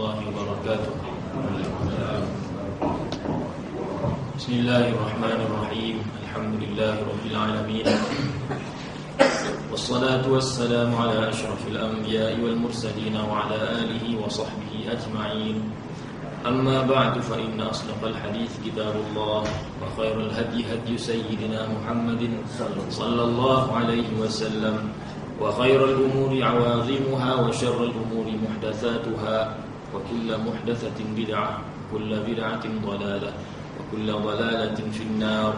الله وبركاته. بسم الله الرحمن الرحيم. الحمد لله رب العالمين، والصلاة والسلام على أشرف الأنبياء والمرسلين وعلى آله وصحبه أجمعين. أما بعد، فإن أصدق الحديث كتاب الله، وخير الهدي هدي سيدنا محمد صلى الله عليه وسلم، وخير الأمور عواظمها، وشر الأمور محدثاتها، وكل محدثة بدعة، وكل بدعة ضلالة، وكل ضلالة في النار.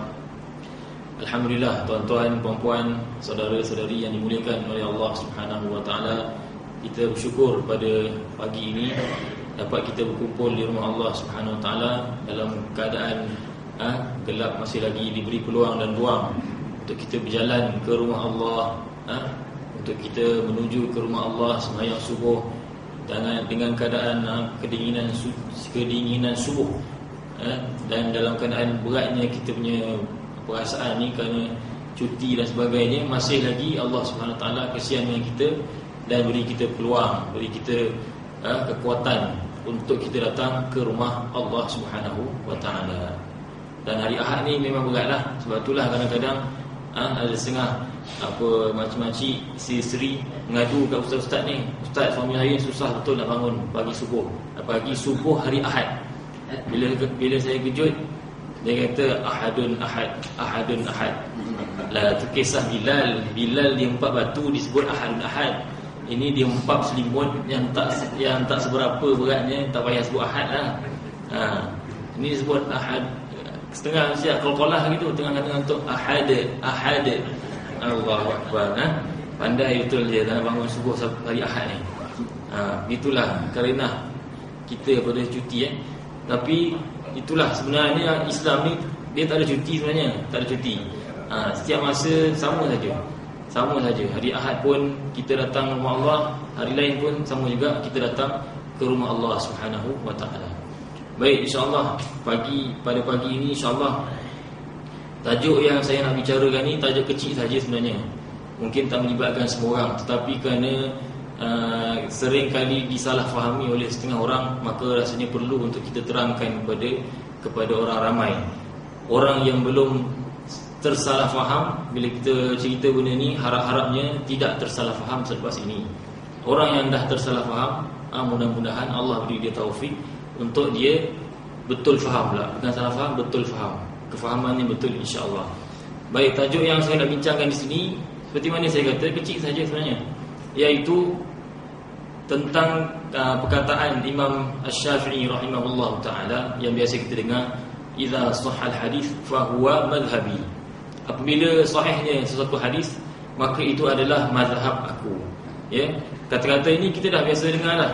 Alhamdulillah, tuan-tuan, puan-puan, saudara-saudari yang dimuliakan oleh Allah Subhanahu wa taala, kita bersyukur pada pagi ini dapat kita berkumpul di rumah Allah Subhanahu wa taala dalam keadaan gelap, masih lagi diberi peluang dan ruang untuk kita berjalan ke rumah Allah, untuk kita menuju ke rumah Allah sembahyang subuh dengan keadaan kedinginan subuh, dan dalam keadaan beratnya kita punya perasaan ni kerana cuti dan sebagainya, masih lagi Allah Subhanahu Wa Taala kasihan dengan kita dan beri kita peluang, beri kita kekuatan untuk kita datang ke rumah Allah Subhanahu Wa Taala. Dan hari Ahad ni memang beratlah, sebab itulah kadang-kadang ada setengah macam-macam isteri mengadu kat ustaz-ustaz ni, ustaz, suami saya susah betul nak bangun pagi subuh hari Ahad. Bila saya kejut, dia kata ahadun ahad. Lah tu kisah Bilal dia empat batu disebut ahadun ahad. Ini dia empat selimut yang tak seberapa beratnya, tak payah sebut ahad lah. Ini disebut ahad. Setengah siap qalqalah gitu, tengah-tengah untuk ahad. Allahu akbar. Pandai betul dia nak bangun subuh hari Ahad ni. Begitulah kerana kita pada cuti Tapi itulah sebenarnya Islam ni, dia tak ada cuti sebenarnya, tak ada cuti. Setiap masa sama saja. Hari Ahad pun kita datang rumah Allah, hari lain pun sama juga kita datang ke rumah Allah Subhanahu wa taala. Baik, insya-Allah pada pagi ini insya-Allah tajuk yang saya nak bicarakan ni tajuk kecil saja sebenarnya. Mungkin tak melibatkan semua orang, tetapi kerana sering kali disalahfahami oleh setengah orang, maka rasanya perlu untuk kita terangkan kepada orang ramai. Orang yang belum tersalah faham, bila kita cerita benda ni, harap-harapnya tidak tersalah faham selepas ini. Orang yang dah tersalah faham, mudah-mudahan Allah beri dia taufik untuk dia betul faham pula. Bukan salah faham, betul faham. Kefahamannya betul, insya-Allah. Baik, tajuk yang saya nak bincangkan di sini, seperti mana saya kata, kecil saja sebenarnya, iaitu tentang perkataan Imam Asy-Syafi'i rahimahullah taala yang biasa kita dengar, idza sahhal hadis fa huwa madhhabi. Apabila sahihnya sesuatu hadis, maka itu adalah mazhab aku. Kata-kata ini kita dah biasa dengar lah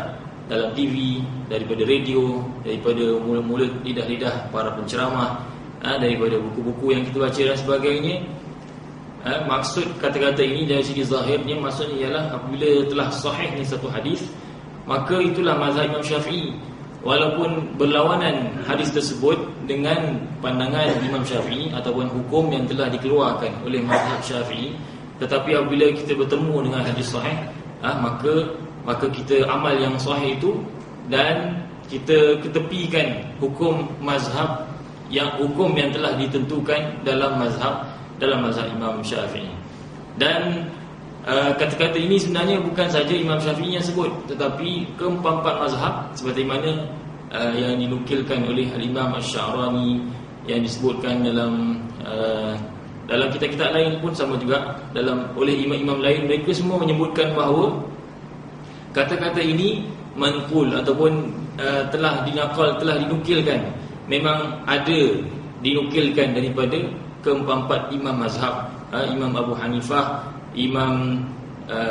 dalam TV, daripada radio, daripada mulut lidah-lidah para penceramah, daripada buku-buku yang kita baca dan sebagainya. Maksud kata-kata ini dari segi zahirnya, maksudnya ialah apabila telah sahihnya satu hadis, maka itulah mazhab Imam Syafi'i. Walaupun berlawanan hadis tersebut dengan pandangan Imam Syafi'i ataupun hukum yang telah dikeluarkan oleh mazhab Syafi'i, tetapi apabila kita bertemu dengan hadis sahih, maka kita amal yang sahih itu, dan kita ketepikan hukum yang telah ditentukan dalam mazhab Imam Syafi'i. Dan kata-kata ini sebenarnya bukan saja Imam Syafi'i yang sebut, tetapi keempat-empat mazhab, seperti mana yang dinukilkan oleh Al-Imam Asy-Sya'rani, yang disebutkan dalam kitab-kitab lain pun sama juga, oleh imam-imam lain. Mereka semua menyebutkan bahawa kata-kata ini manqul ataupun telah dinukilkan, memang ada dinukilkan daripada keempat-empat imam mazhab, Imam Abu Hanifah, Imam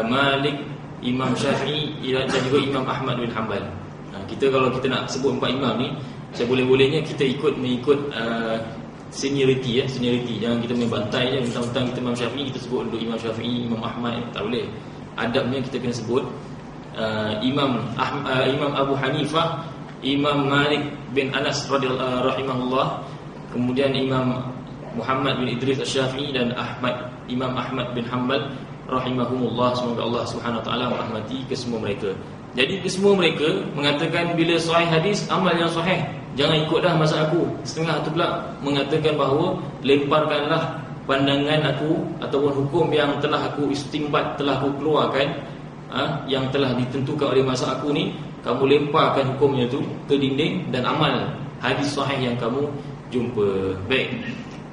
Malik, Imam Syafi'i dan juga Imam Ahmad bin Hanbal. Kalau kita nak sebut empat imam ni, seboleh-bolehnya kita mengikut seniority. Jangan kita main bantai je mentang-mentang kita Imam Syafi'i, kita sebut untuk Imam Syafi'i, Imam Ahmad, tak boleh. Adabnya kita kena sebut Imam Abu Hanifah, Imam Malik bin Anas rahimahullah, kemudian Imam Muhammad bin Idris Asy-Syafi'i dan Imam Ahmad bin Hanbal rahimahumullah. Semoga Allah Subhanahu wa taala merahmati kesemua mereka. Jadi kesemua mereka mengatakan bila sahih hadis, amal yang sahih, jangan ikut dah mazhab aku. Setengah tu pula mengatakan bahawa lemparkanlah pandangan aku ataupun hukum yang telah aku istimbat, telah aku keluarkan, yang telah ditentukan oleh mazhab aku ni, kamu lemparkan hukumnya tu ke dinding dan amal hadis sahih yang kamu jumpa. Baik,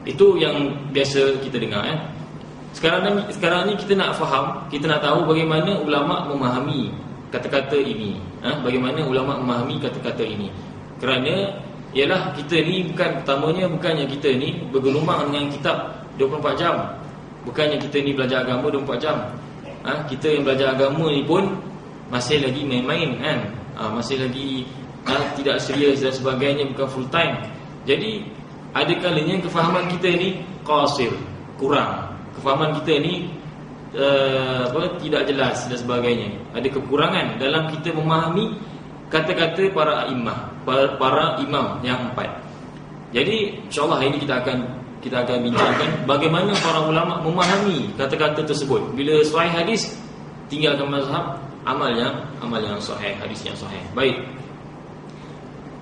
itu yang biasa kita dengar. Sekarang ni kita nak faham, kita nak tahu bagaimana ulama memahami kata-kata ini. Bagaimana ulama memahami kata-kata ini. Kerana ialah kita ni bukannya kita ni bergelumang dengan kitab 24 jam. Bukannya kita ni belajar agama 24 jam. Kita yang belajar agama ni pun masih lagi main-main kan. Masih lagi tidak serius dan sebagainya, bukan full time. Jadi ada kalanya kefahaman kita ni qasir, kurang. Kefahaman kita ni tidak jelas dan sebagainya. Ada kekurangan dalam kita memahami kata-kata para imam yang 4. Jadi insya-Allah ini kita akan bincangkan bagaimana para ulama memahami kata-kata tersebut. Bila sahih hadis, tinggalkan mazhab, amal yang sahih, hadis yang sahih. Baik.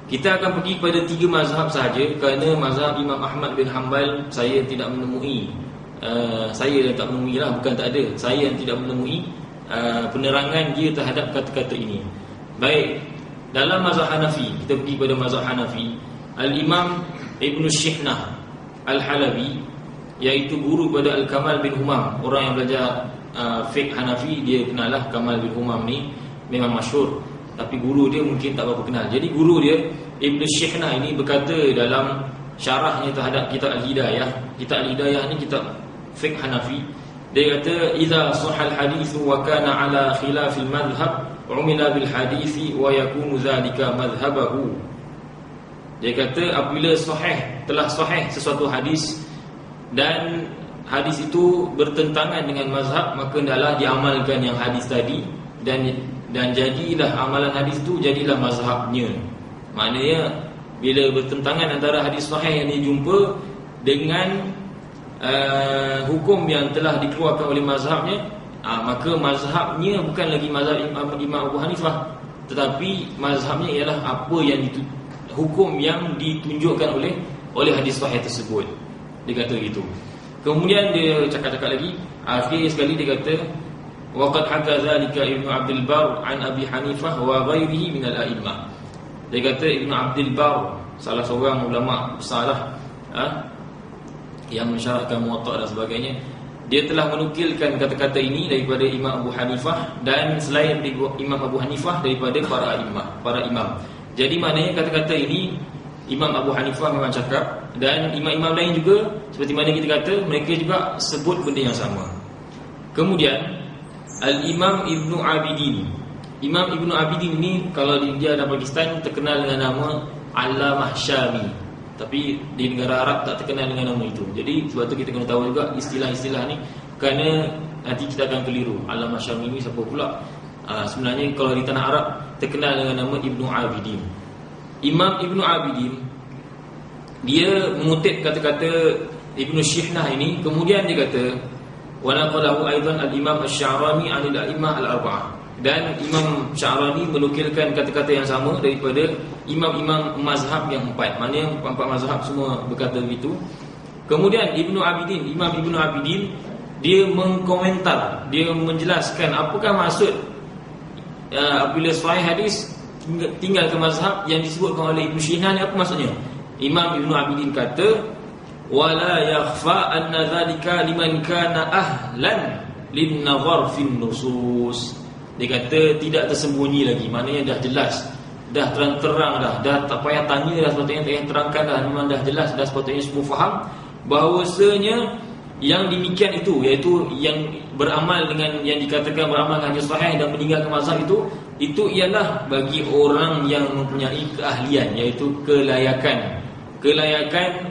Kita akan pergi pada 3 mazhab sahaja, kerana mazhab Imam Ahmad bin Hanbal saya tidak menemui. Saya yang tak menemui lah, bukan tak ada. Saya yang tidak menemui penerangan dia terhadap kata-kata ini. Baik, dalam mazhab Hanafi, kita pergi pada mazhab Hanafi. Al-Imam Ibn Shihnah Al-Halabi, iaitu guru pada Al-Kamal bin Humam. Orang yang belajar fiqh Hanafi, dia kenal lah Kamal bin Humam ni, memang masyhur. Tapi guru dia mungkin tak berapa kenal. Jadi guru dia Ibn Shihnah ini berkata dalam syarahnya terhadap kitab Al-Hidayah. Kitab Al-Hidayah ni kitab fiqh Hanafi. Dia kata idza sahal hadithu wa kana ala khilafil madhhab umila bil hadithi wa yakunu zalika madhhabahu. Dia kata apabila telah sahih sesuatu hadis dan hadis itu bertentangan dengan mazhab, maka hendaklah diamalkan yang hadis tadi, dan jadilah amalan hadis itu jadilah mazhabnya. Maknanya bila bertentangan antara hadis sahih yang dijumpa dengan hukum yang telah dikeluarkan oleh mazhabnya, maka mazhabnya bukan lagi mazhab Imam Abu Hanifah, tetapi mazhabnya ialah apa yang hukum yang ditunjukkan oleh hadis sahih tersebut. Dia kata gitu. Kemudian dia cakap-cakap lagi, akhir sekali dia kata waqad haka zalika Ibnu Abdul Barr an Abi Hanifah wa ghairihi min al-a'immah. Dia kata Ibnu Abdul Barr, salah seorang ulama besarlah, yang mensyarahkan Muwatta dan sebagainya, dia telah menukilkan kata-kata ini daripada Imam Abu Hanifah, dan selain Imam Abu Hanifah daripada para imam. Jadi maknanya kata-kata ini Imam Abu Hanifah memang cakap, dan imam-imam lain juga seperti mana kita kata, mereka juga sebut benda yang sama. Kemudian Al-Imam Ibnu Abidin. Imam Ibnu Abidin ini kalau di India dan Pakistan terkenal dengan nama Allamah Syami, tapi di negara Arab tak terkenal dengan nama itu. Jadi sebab tu kita kena tahu juga istilah-istilah ni, kerana nanti kita akan keliru. Allamah Syami ni siapa pula? Sebenarnya kalau di tanah Arab terkenal dengan nama Ibnu Abidin. Imam Ibnu Abidin, dia mengutip kata-kata Ibnu Shihnah ini. Kemudian dia kata wa naqalahu aidan al-Imam Asy-Sya'rani 'anil a'immah al-arba'ah. Dan Imam Sya'rani menukilkan kata-kata yang sama daripada imam-imam mazhab yang 4. Maknanya 4 mazhab semua berkata begitu. Kemudian Imam Ibnu Abidin, dia mengkomentar, dia menjelaskan apakah maksud apabila sahih hadis tinggal ke mazhab yang disebutkan oleh Ibnu Shihnah ni, apa maksudnya? Imam Ibnu Abidin kata wala yakhfa anna dhalika liman kana ahlan lin-nazar fin nusus. Dia kata tidak tersembunyi lagi, maknanya dah jelas, dah terang-terang dah tak payah tanya dah, sepatutnya tak payah terangkan dah, memang dah jelas dah, sepatutnya semua faham bahawasanya yang demikian itu, iaitu yang beramal dengan yang dikatakan beramal dengan hadis sahih dan meninggalkan mazhab itu ialah bagi orang yang mempunyai keahlian, iaitu kelayakan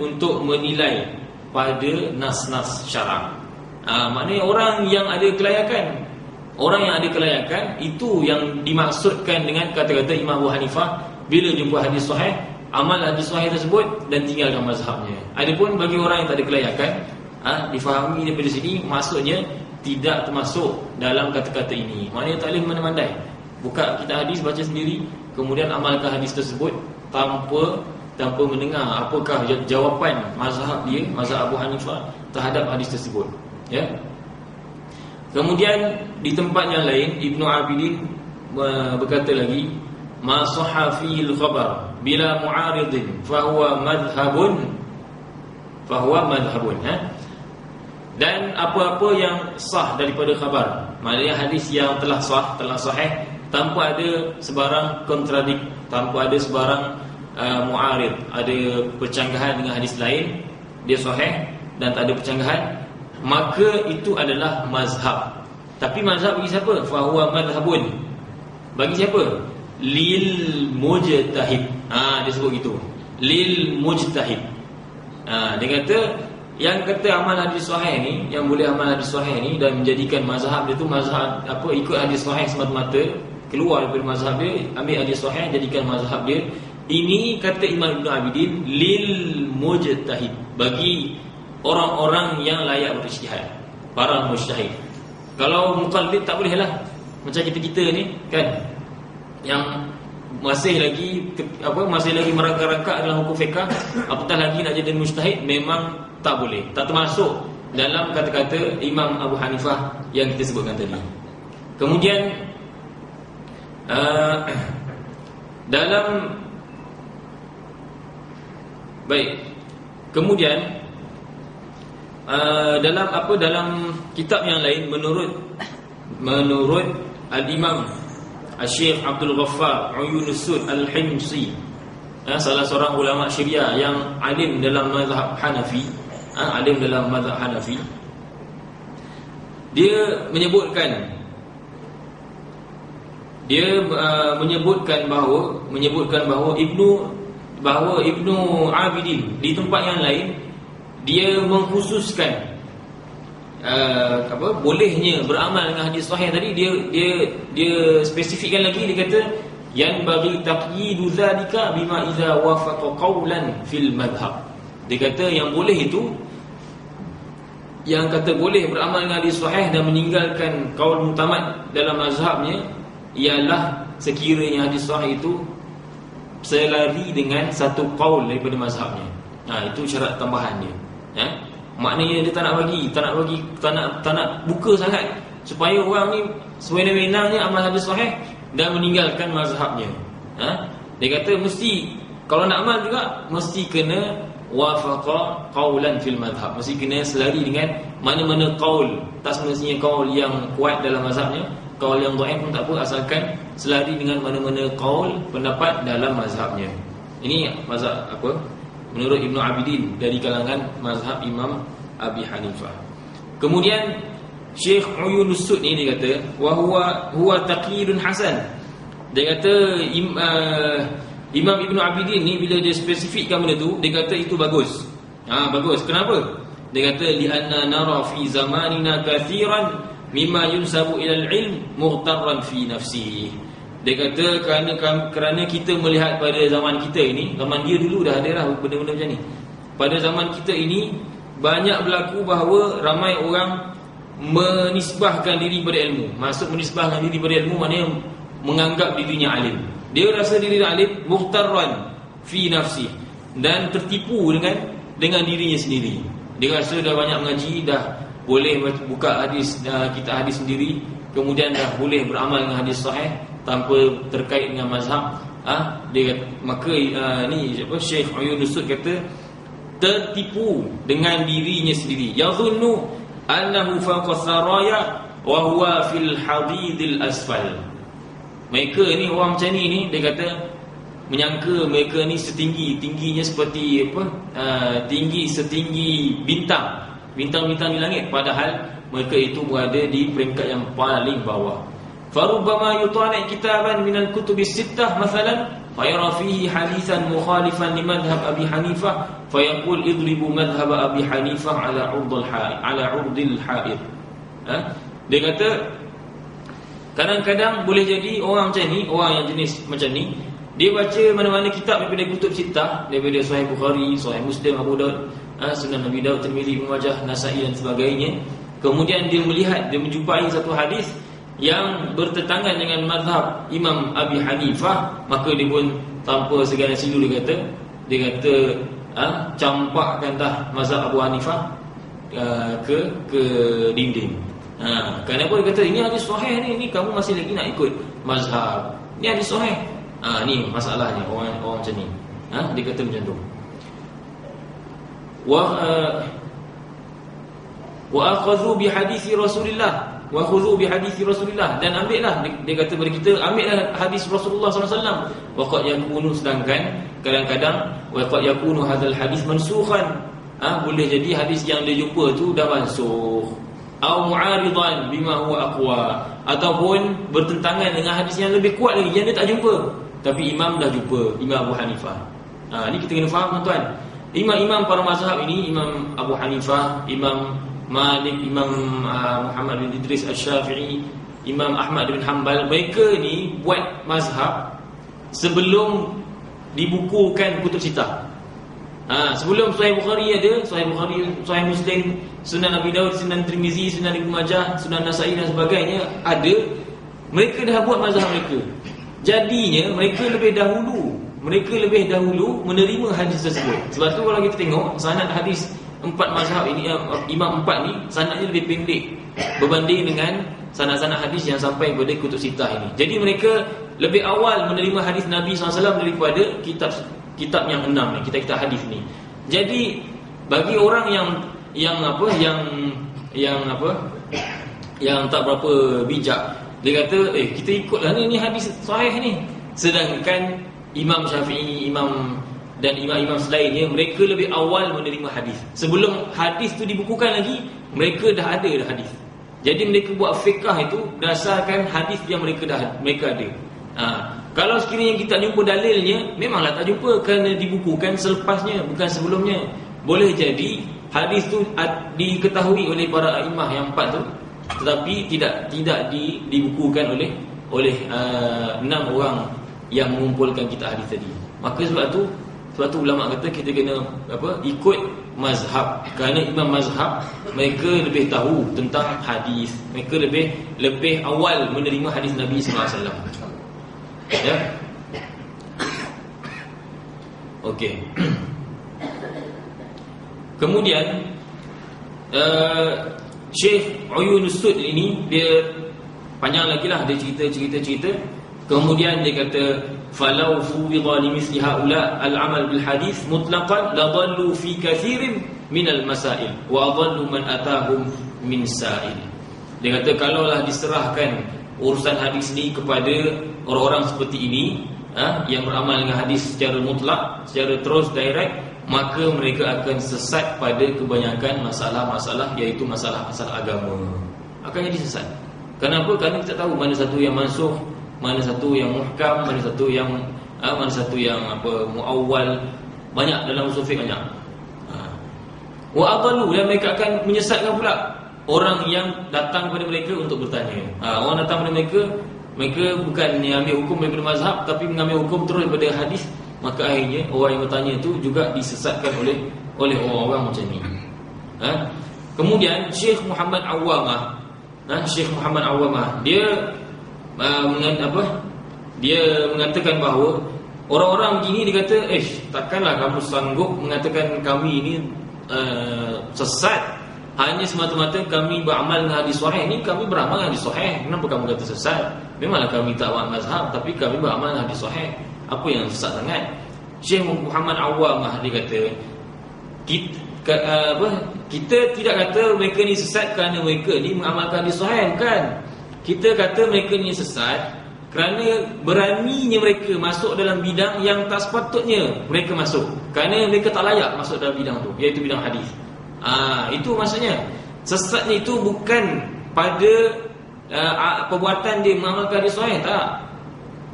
untuk menilai pada nas-nas syarak. Maknanya orang yang ada kelayakan, itu yang dimaksudkan dengan kata-kata Imam Abu Hanifah bila jumpa hadis sahih, amal hadis sahih tersebut dan tinggalkan mazhabnya. Adapun bagi orang yang tak ada kelayakan, difahami daripada sini maksudnya tidak termasuk dalam kata-kata ini. Maknanya tak boleh mana-mandai. buka kitab hadis, baca sendiri, kemudian amalkan hadis tersebut tanpa mendengar apakah jawapan mazhab dia, mazhab Abu Hanifah terhadap hadis tersebut, ya. Kemudian di tempat yang lain Ibnu Abidin berkata lagi, ma sahha fil khabar bila mu'aridin fahuwa madhhabun dan apa-apa yang sah daripada khabar, maknanya hadis yang telah sahih tanpa ada sebarang kontradik, tanpa ada sebarang mu'arid, ada percanggahan dengan hadis lain, dia sahih dan tak ada percanggahan, maka itu adalah mazhab. Tapi mazhab bagi siapa? Fahuwa madhhabun. Bagi siapa? Lil mujtahid. Dia sebut gitu. Lil mujtahid. Dia kata yang kata amal hadis sahih ni, yang boleh amal hadis sahih ni dan menjadikan mazhab dia tu mazhab ikut hadis sahih semata-mata, keluar daripada mazhab dia, ambil hadis sahih jadikan mazhab dia. Ini kata Imam Ibn Abidin lil mujtahid, bagi orang-orang yang layak berijtihad, para mujtahid. Kalau muqallid tak boleh lah. Macam kita ni kan, yang masih lagi merangkak-rangkak dalam hukum fiqh, apatah lagi nak jadi mujtahid, memang tak boleh, tak termasuk dalam kata-kata Imam Abu Hanifah yang kita sebutkan tadi. Kemudian dalam kitab yang lain, menurut Al-Imam Al-Syekh Abdul Ghaffar Uyunussud Al-Himsi, salah seorang ulama Syiah yang alim dalam mazhab Hanafi, dia menyebutkan bahawa Ibnu Abidin di tempat yang lain dia mengkhususkan bolehnya beramal dengan hadis sahih tadi. Dia spesifikkan lagi, dia kata yan bagi taqyidu zalika bima idza wafaqa qawlan fil madhhab. Dia kata yang boleh itu, yang kata boleh beramal dengan hadis sahih dan meninggalkan qaul mutamad dalam mazhabnya, ialah sekiranya hadis sahih itu selari dengan satu qaul daripada mazhabnya. Itu syarat tambahan dia, ya. Maknanya dia tak nak buka sangat supaya orang ni sewenang-wenangnya amal hadis sahih dan meninggalkan mazhabnya. Dia kata mesti, kalau nak amal juga mesti kena wafaqa qaulan fil madhhab, mesti kena selari dengan mana-mana qaul, tak semestinya qaul yang kuat dalam mazhabnya, qaul yang dhaif pun tak apa, asalkan selari dengan mana-mana qaul, pendapat dalam mazhabnya. Ini mazhab menurut Ibnu Abidin dari kalangan mazhab Imam Abi Hanifah. Kemudian Syekh Uyunussud ni dia kata huwa taqyidun hasan. Dia kata Imam Ibnu Abidin ni bila dia spesifikkan benda tu, dia kata itu bagus. Bagus. Kenapa? Dia kata li'anna nara fi zamanina kathiran mimma yunsabu ila al-ilm mughtarran fi nafsihi. Dia kata kerana kita melihat pada zaman kita ini, zaman dia dulu dah ada lah benda-benda macam ni. Pada zaman kita ini banyak berlaku bahawa ramai orang menisbahkan diri pada ilmu. Maksud menisbahkan diri pada ilmu maknanya menganggap dirinya alim. Dia rasa diri alim, mughtarran fi nafsi, dan tertipu dengan dirinya sendiri. Dia rasa dah banyak mengaji, dah boleh buka hadis, kitab hadis sendiri, kemudian dah boleh beramal dengan hadis sahih tanpa terkait dengan mazhab. Dia kata, maka Syekh Uyunussud kata tertipu dengan dirinya sendiri. Yazunnu annahu fawqa saraya wa huwa fil hadidil asfal. Mereka ni, orang macam ni dia kata menyangka mereka ni tingginya seperti tinggi setinggi bintang-bintang di langit, padahal mereka itu berada di peringkat yang paling bawah. Farubbama yutani kitaban minal kutubis sittah mathalan fayara fihi hadithan mukhalifan li madhhab Abi Hanifah fayaqul idribu madhhab Abi Hanifah ala urdil haid. Dia kata kadang-kadang boleh jadi orang macam ni, orang yang jenis macam ni, dia baca mana-mana kitab daripada kutub sittah, daripada Sahih Bukhari, Sahih Muslim, Abu Daud, Sunan Nabi Daud, Tirmizi, Ibnu Majah, Nasa'i dan sebagainya. Kemudian dia melihat, dia menjumpai satu hadis yang bertentangan dengan mazhab Imam Abi Hanifah, maka dia pun tanpa segala silu dia kata campakkan dah mazhab Abu Hanifah ke dinding. Kenapa dia kata ini hadis sahih ni kamu masih lagi nak ikut mazhab ni hadis sahih? Ni masalahnya orang macam ni. Dia kata macam tu. Wa akhadhu bi hadisi Rasulillah wa khudhu bi hadisi Rasulillah, dan ambillah, dia kata kepada kita, ambillah hadis Rasulullah SAW. Wa qad yakunu, sedangkan kadang-kadang wa qad yakunu hadzal hadis mansukhan, boleh jadi hadis yang dia jumpa tu dah mansukh, au mu'aridan bima huwa aqwa, ataupun bertentangan dengan hadis yang lebih kuat lagi yang dia tak jumpa tapi imam dah jumpa, Imam Abu Hanifah. Ni kita kena faham tuan-tuan. Imam-imam para mazhab ini, Imam Abu Hanifah, Imam Malik, Imam Muhammad bin Idris Asy-Syafi'i, Imam Ahmad bin Hanbal, mereka ni buat mazhab sebelum dibukukan kutub sittah. Sebelum Sahih Bukhari ada, Sahih Bukhari, Sahih Muslim, Sunan Abi Dawud, Sunan Tirmizi, Sunan Ibnu Majah, Sunan Nasa'i dan sebagainya ada, mereka dah buat mazhab mereka. Jadinya mereka lebih dahulu menerima hadis tersebut. Sebab tu kalau kita tengok sanad hadis empat mazhab ini, imam empat ni sanadnya lebih pendek berbanding dengan sanad-sanad hadis yang sampai kepada kutub sittah ini. Jadi mereka lebih awal menerima hadis Nabi SAW daripada kitab yang 6 ni, kitab-kitab hadis ni. Jadi bagi orang yang tak berapa bijak, dia kata kita ikutlah ni hadis sahih ni. Sedangkan Imam Syafi'i, dan imam-imam selainnya, mereka lebih awal menerima hadis. Sebelum hadis tu dibukukan lagi, mereka dah ada hadis. Jadi mereka buat fiqh itu berdasarkan hadis yang mereka ada. Kalau sekiranya kita jumpa dalilnya, memanglah tak jumpa kerana dibukukan selepasnya, bukan sebelumnya. Boleh jadi hadis tu diketahui oleh para imam yang empat tu, tetapi tidak dibukukan oleh 6 orang yang mengumpulkan kitab hadis tadi. Maka sebab tu ulama kata kita kena ikut mazhab, kerana imam mazhab mereka lebih tahu tentang hadis, mereka lebih awal menerima hadis Nabi SAW. Ya. Okey. Kemudian Syekh Uyunus Sud ini dia panjang lagi lah, dia cerita. Kemudian dia kata, falau fuwidha limithli haula al-amal bil hadis mutlaqan la dhallu fi kathirin min al-masail wa adallu man atahum min sa'il. Dia kata kalaulah diserahkan urusan hadis ni kepada orang-orang seperti ini, yang beramal dengan hadis secara mutlak, secara terus direct, maka mereka akan sesat pada kebanyakan masalah-masalah, iaitu masalah-masalah agama. Akan jadi sesat. Kenapa? Kerana kita tahu mana satu yang mansukh, mana satu yang muhkam, mana satu yang muawwal. Banyak dalam usul fiqh banyak. Wa adallu, dan mereka akan menyesatkan pula orang yang datang kepada mereka untuk bertanya. Orang datang kepada mereka bukan ambil hukum daripada mazhab, tapi mengambil hukum terus daripada hadis. Maka akhirnya orang yang bertanya itu juga disesatkan oleh orang-orang macam ni. Kemudian Syekh Muhammad Awwamah, dia mengatakan bahawa orang-orang begini, dia kata, takkanlah kamu sanggup mengatakan kami ini sesat hanya semata-mata kami beramal dengan hadis sahih. Ni kami beramal dengan hadis sahih, kenapa kamu kata sesat? Memanglah kami tak buat mazhab, tapi kami beramal dengan hadis sahih. Apa yang sesat sangat? Syekh Muhammad Awwamah dia kata, kita tidak kata mereka ni sesat kerana mereka ni mengamalkan hadis sahih, bukan. Kita kata mereka ni sesat kerana beraninya mereka masuk dalam bidang yang tak sepatutnya mereka masuk, kerana mereka tak layak masuk dalam bidang tu, iaitu bidang hadis. Itu maksudnya. Sesatnya itu bukan pada perbuatan dia mengamalkan hadis sahih, tak.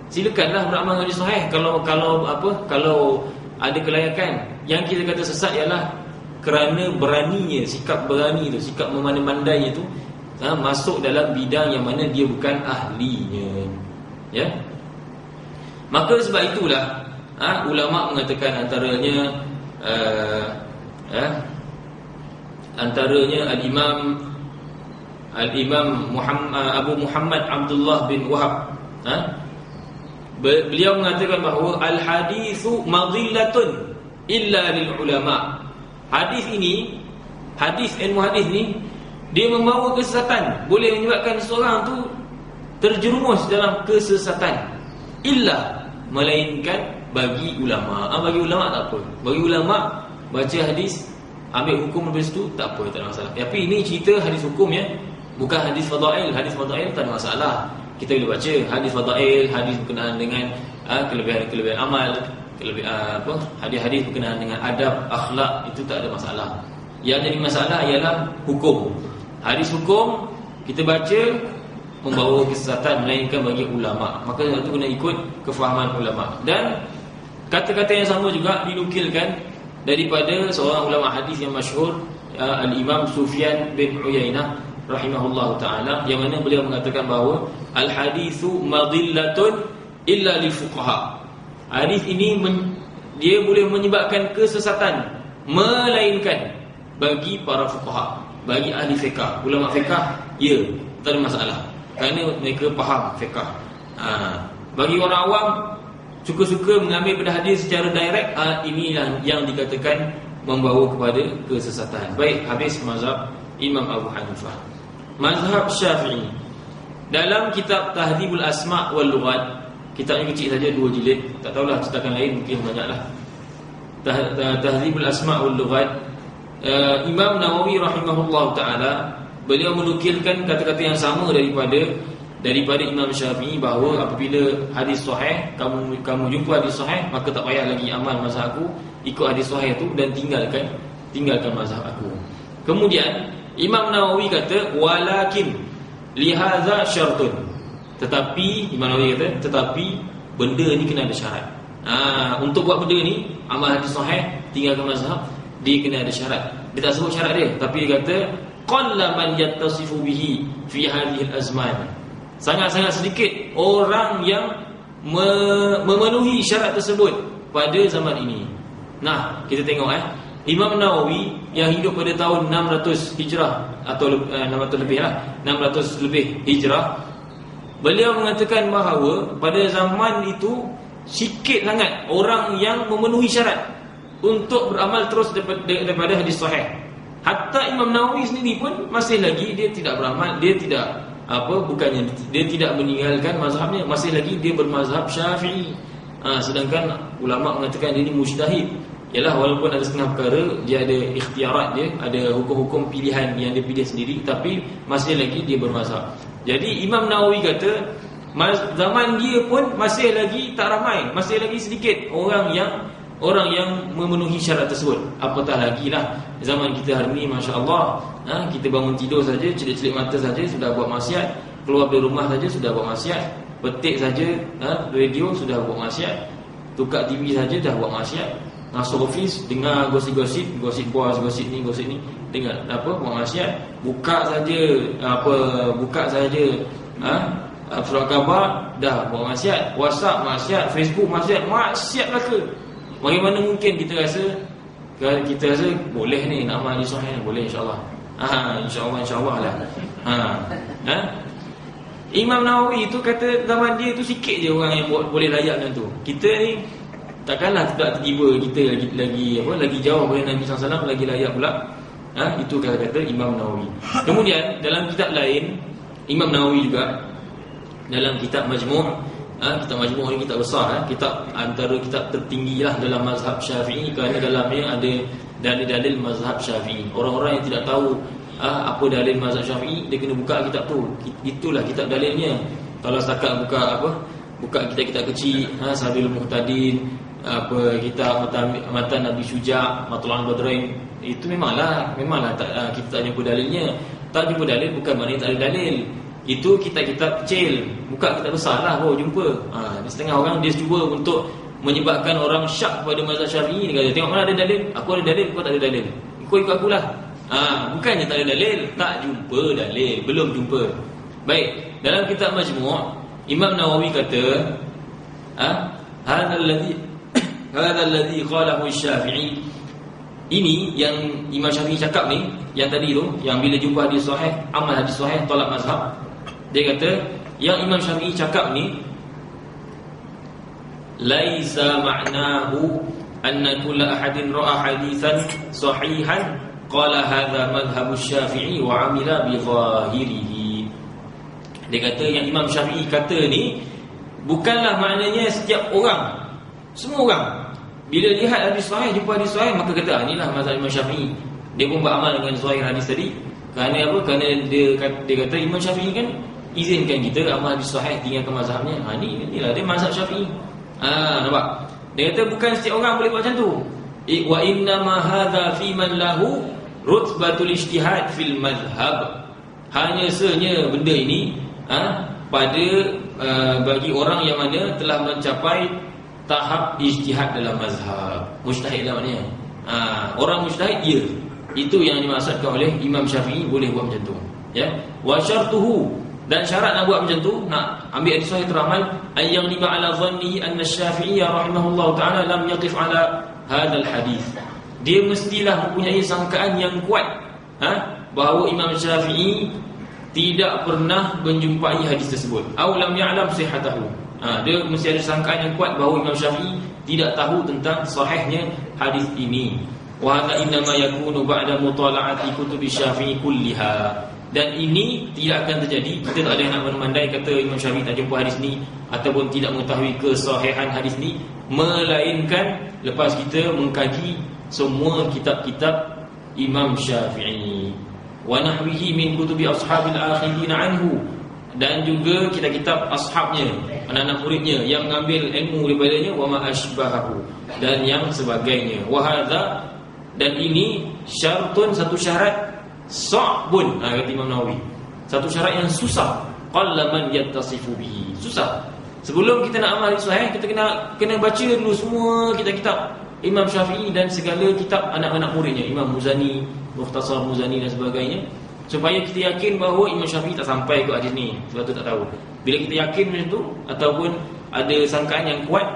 Silakanlah beramal hadis sahih kalau ada kelayakan. Yang kita kata sesat ialah kerana beraninya, sikap berani tu, sikap memandai-mandainya tu, masuk dalam bidang yang mana dia bukan ahlinya. Ya. Maka sebab itulah ulama mengatakan antaranya Al-Imam Abu Muhammad Abdullah bin Wahab, beliau mengatakan bahawa al-haditsu madillatun illa lil ulama. Hadis ini, hadis ilmu hadis ni, dia membawa kesesatan, boleh menyebabkan seorang tu terjerumus dalam kesesatan, illa, melainkan bagi ulama. Bagi ulama tak apa. Bagi ulama baca hadis, ambil hukum lepas tu tak apa, tak ada masalah. Tapi ini cerita hadis hukum ya, bukan hadis fadail. Hadis fadail tak ada masalah, kita boleh baca hadis fadail, hadis berkenaan dengan kelebihan-kelebihan amal, hadis-hadis berkenaan dengan adab, akhlak, itu tak ada masalah. Yang jadi masalah ialah hukum. Hadis hukum kita baca membawa kesesatan, melainkan bagi ulama. Maka itu kena ikut kefahaman ulama. Dan kata-kata yang sama juga dinukilkan daripada seorang ulama hadis yang masyhur, Al-Imam Sufyan bin Uyainah rahimahullahu taala, yang mana beliau mengatakan bahawa al-haditsu madillatun illa lil fuqaha. Hadis ini dia boleh menyebabkan kesesatan, melainkan bagi para fuqaha, bagi ahli fiqh, ulama fiqh, ya, tak ada masalah, kerana mereka faham fiqh. Bagi orang awam suka-suka mengambil pada hadis secara direct, inilah yang dikatakan membawa kepada kesesatan. Baik, habis mazhab Imam Abu Hanifah. Mazhab Syafi'i, dalam kitab Tahdhibul Asma' wal Lughat, kitabnya kecil saja, 2 jilid, tak tahulah cetakan lain mungkin banyaklah. Tahdhibul Asma' wal Lughat, Imam Nawawi rahimahullah taala, beliau menukilkan kata-kata yang sama daripada Imam Syafi'i, bahawa apabila hadis sahih, kamu jumpa hadis sahih, maka tak payah lagi amal mazhab aku, ikut hadis sahih tu dan tinggalkan mazhab aku. Kemudian Imam Nawawi kata walakin lihadza syartun, tetapi Imam Nawawi kata tetapi benda ni kena ada syarat. Untuk buat benda ni, amal hadis sahih, tinggalkan mazhab, dia kena ada syarat. Dia tak sebut syarat dia, tapi dia kata qalla man yattasifu bihi fi hadhihi al-azman. Sangat-sangat sedikit orang yang memenuhi syarat tersebut pada zaman ini. Nah, kita tengok Imam Nawawi yang hidup pada tahun 600 Hijrah atau 600 lebih lah, 600 lebih Hijrah, beliau mengatakan bahawa pada zaman itu sikit sangat orang yang memenuhi syarat untuk beramal terus daripada hadis sahih. Hatta Imam Nawawi sendiri pun masih lagi dia tidak beramal, dia tidak bukannya dia tidak meninggalkan mazhabnya, masih lagi dia bermazhab Syafi'i. Sedangkan ulama mengatakan dia ni mujtahid. Yalah, walaupun ada setengah perkara dia ada ikhtiarat, dia ada hukum-hukum pilihan yang dia pilih sendiri, tapi masih lagi dia bermazhab. Jadi Imam Nawawi kata zaman dia pun masih lagi tak ramai, masih lagi sedikit orang yang memenuhi syarat tersebut. Apatah lagi lah zaman kita hari ni, masya-Allah, kita bangun tidur saja, celik-celik mata saja sudah buat maksiat, keluar dari rumah saja sudah buat maksiat, petik saja radio sudah buat maksiat, tukar TV saja dah buat maksiat, masuk office dengar gosip bos, gosip ni, dengar buat maksiat, buka saja surat khabar dah buat maksiat, WhatsApp maksiat, Facebook maksiat belaka. Bagaimana mungkin kita rasa boleh ni nak amal hadis sahih? Boleh, insya-Allah. InsyaAllah lah. Imam Nawawi itu kata zaman dia tu sikit je orang yang boleh layak dengan tu. Kita ni takkanlah tak tiba kita lagi jauh dari Nabi SAW, lagi layak pula. Itu kata-kata Imam Nawawi. Kemudian dalam kitab lain, Imam Nawawi juga dalam kitab Majmu', kitab Majmu' ni kitab besar, kitab antara kitab tertinggi lah dalam mazhab Syafi'i, kerana dalamnya ada dalil-dalil mazhab Syafi'i. Orang-orang yang tidak tahu apa dalil mazhab Syafi'i, dia kena buka kitab tu. Itulah kitab dalilnya. Kalau setakat buka kitab-kitab kecil, Sabilul Muhtadin, kitab Matan Nabi Syuja', Matla'ul Badrain, itu memanglah kita tak jumpa dalilnya. Tak jumpa dalil bukan maknanya tak ada dalil. Itu kitab-kitab kecil, buka kitab besar lah baru jumpa. Setengah orang dia cuba untuk menyebabkan orang syak kepada mazhab Syafi'i. Dia kata, tengok mana ada dalil, aku ada dalil, kau tak ada dalil, ikut akulah. Bukannya tak ada dalil, tak jumpa dalil, belum jumpa. Baik, dalam kitab Majmu', Imam Nawawi kata, hadha alladhi qalahu Syafi'i Ini yang Imam Syafi'i cakap ni, yang tadi tu, yang bila jumpa hadis sahih, amal hadis sahih, tolak mazhab. Dia kata, yang Imam Syafi'i cakap ni, laisa ma'nahu anna kulla ahadin ra'a hadithan sahihan qala hadha madhhabu Syafi'i wa amila bi zahirihi. Dia kata yang Imam Syafi'i kata ni bukanlah maknanya setiap orang, semua orang bila lihat hadis sahih, jumpa hadis sahih, maka kata inilah mazhab Imam Syafi'i. Dia pun beramal dengan zahir hadis tadi. Kerana apa? Kerana dia kata Imam Syafi'i kan izinkan kita amal hadis sahih, tinggalkan mazhabnya. Inilah dia mazhab Syafi'i. Nampak? Dia kata bukan setiap orang boleh buat macam tu. Wa inna ma hadza fi man lahu rutbatul ijtihad fil madhhab. Hanya sebenarnya benda ini pada bagi orang yang mana telah mencapai tahap ijtihad dalam mazhab. Mujtahid lah maknanya. Orang mujtahid dia. Itu yang dimaksudkan oleh Imam Syafi'i boleh buat macam tu. Ya. Wa syartuhu, dan syarat nak buat macam tu, nak ambil hadis sahih teramal, ayang liba ala dhannihi anna Syafi'i rahimahullahu taala lam yaqif ala hadzal hadis. Dia mestilah mempunyai sangkaan yang kuat bahawa Imam Syafi'i tidak pernah menjumpai hadis tersebut. Aw lam ya'lam sihhatahu. Dia mesti ada sangkaan yang kuat bahawa Imam Syafi'i tidak tahu tentang sahihnya hadis ini. Wa hadza innama yakunu ba'da mutala'ati kutubi Syafi'i kulliha. Dan ini tidak akan terjadi. Kita tak ada yang nak memandai kata Imam Syafi'i tak jumpa hadis ni ataupun tidak mengetahui kesahihan hadis ni, melainkan lepas kita mengkaji semua kitab-kitab Imam Syafi'i wa nahwihi min kutubi ashabil akhirin anhu, dan juga kitab-kitab ashabnya, anak-anak muridnya yang mengambil ilmu daripadanya, wa ma asbahahu, dan yang sebagainya. Wa hadza, dan ini syartun, satu syarat, sa'bun, kata Imam Nawawi, satu syarat yang susah, qalla man yattasifu bihi, susah. Sebelum kita nak amal hadis sahih, kita kena baca dulu semua kitab-kitab Imam Syafi'i dan segala kitab anak-anak muridnya, Imam Muzani, Mukhtasar Muzani dan sebagainya, supaya kita yakin bahawa Imam Syafi'i tak sampai ke hadis ni, sebab tu tak tahu. Bila kita yakin macam tu, ataupun ada sangkaan yang kuat,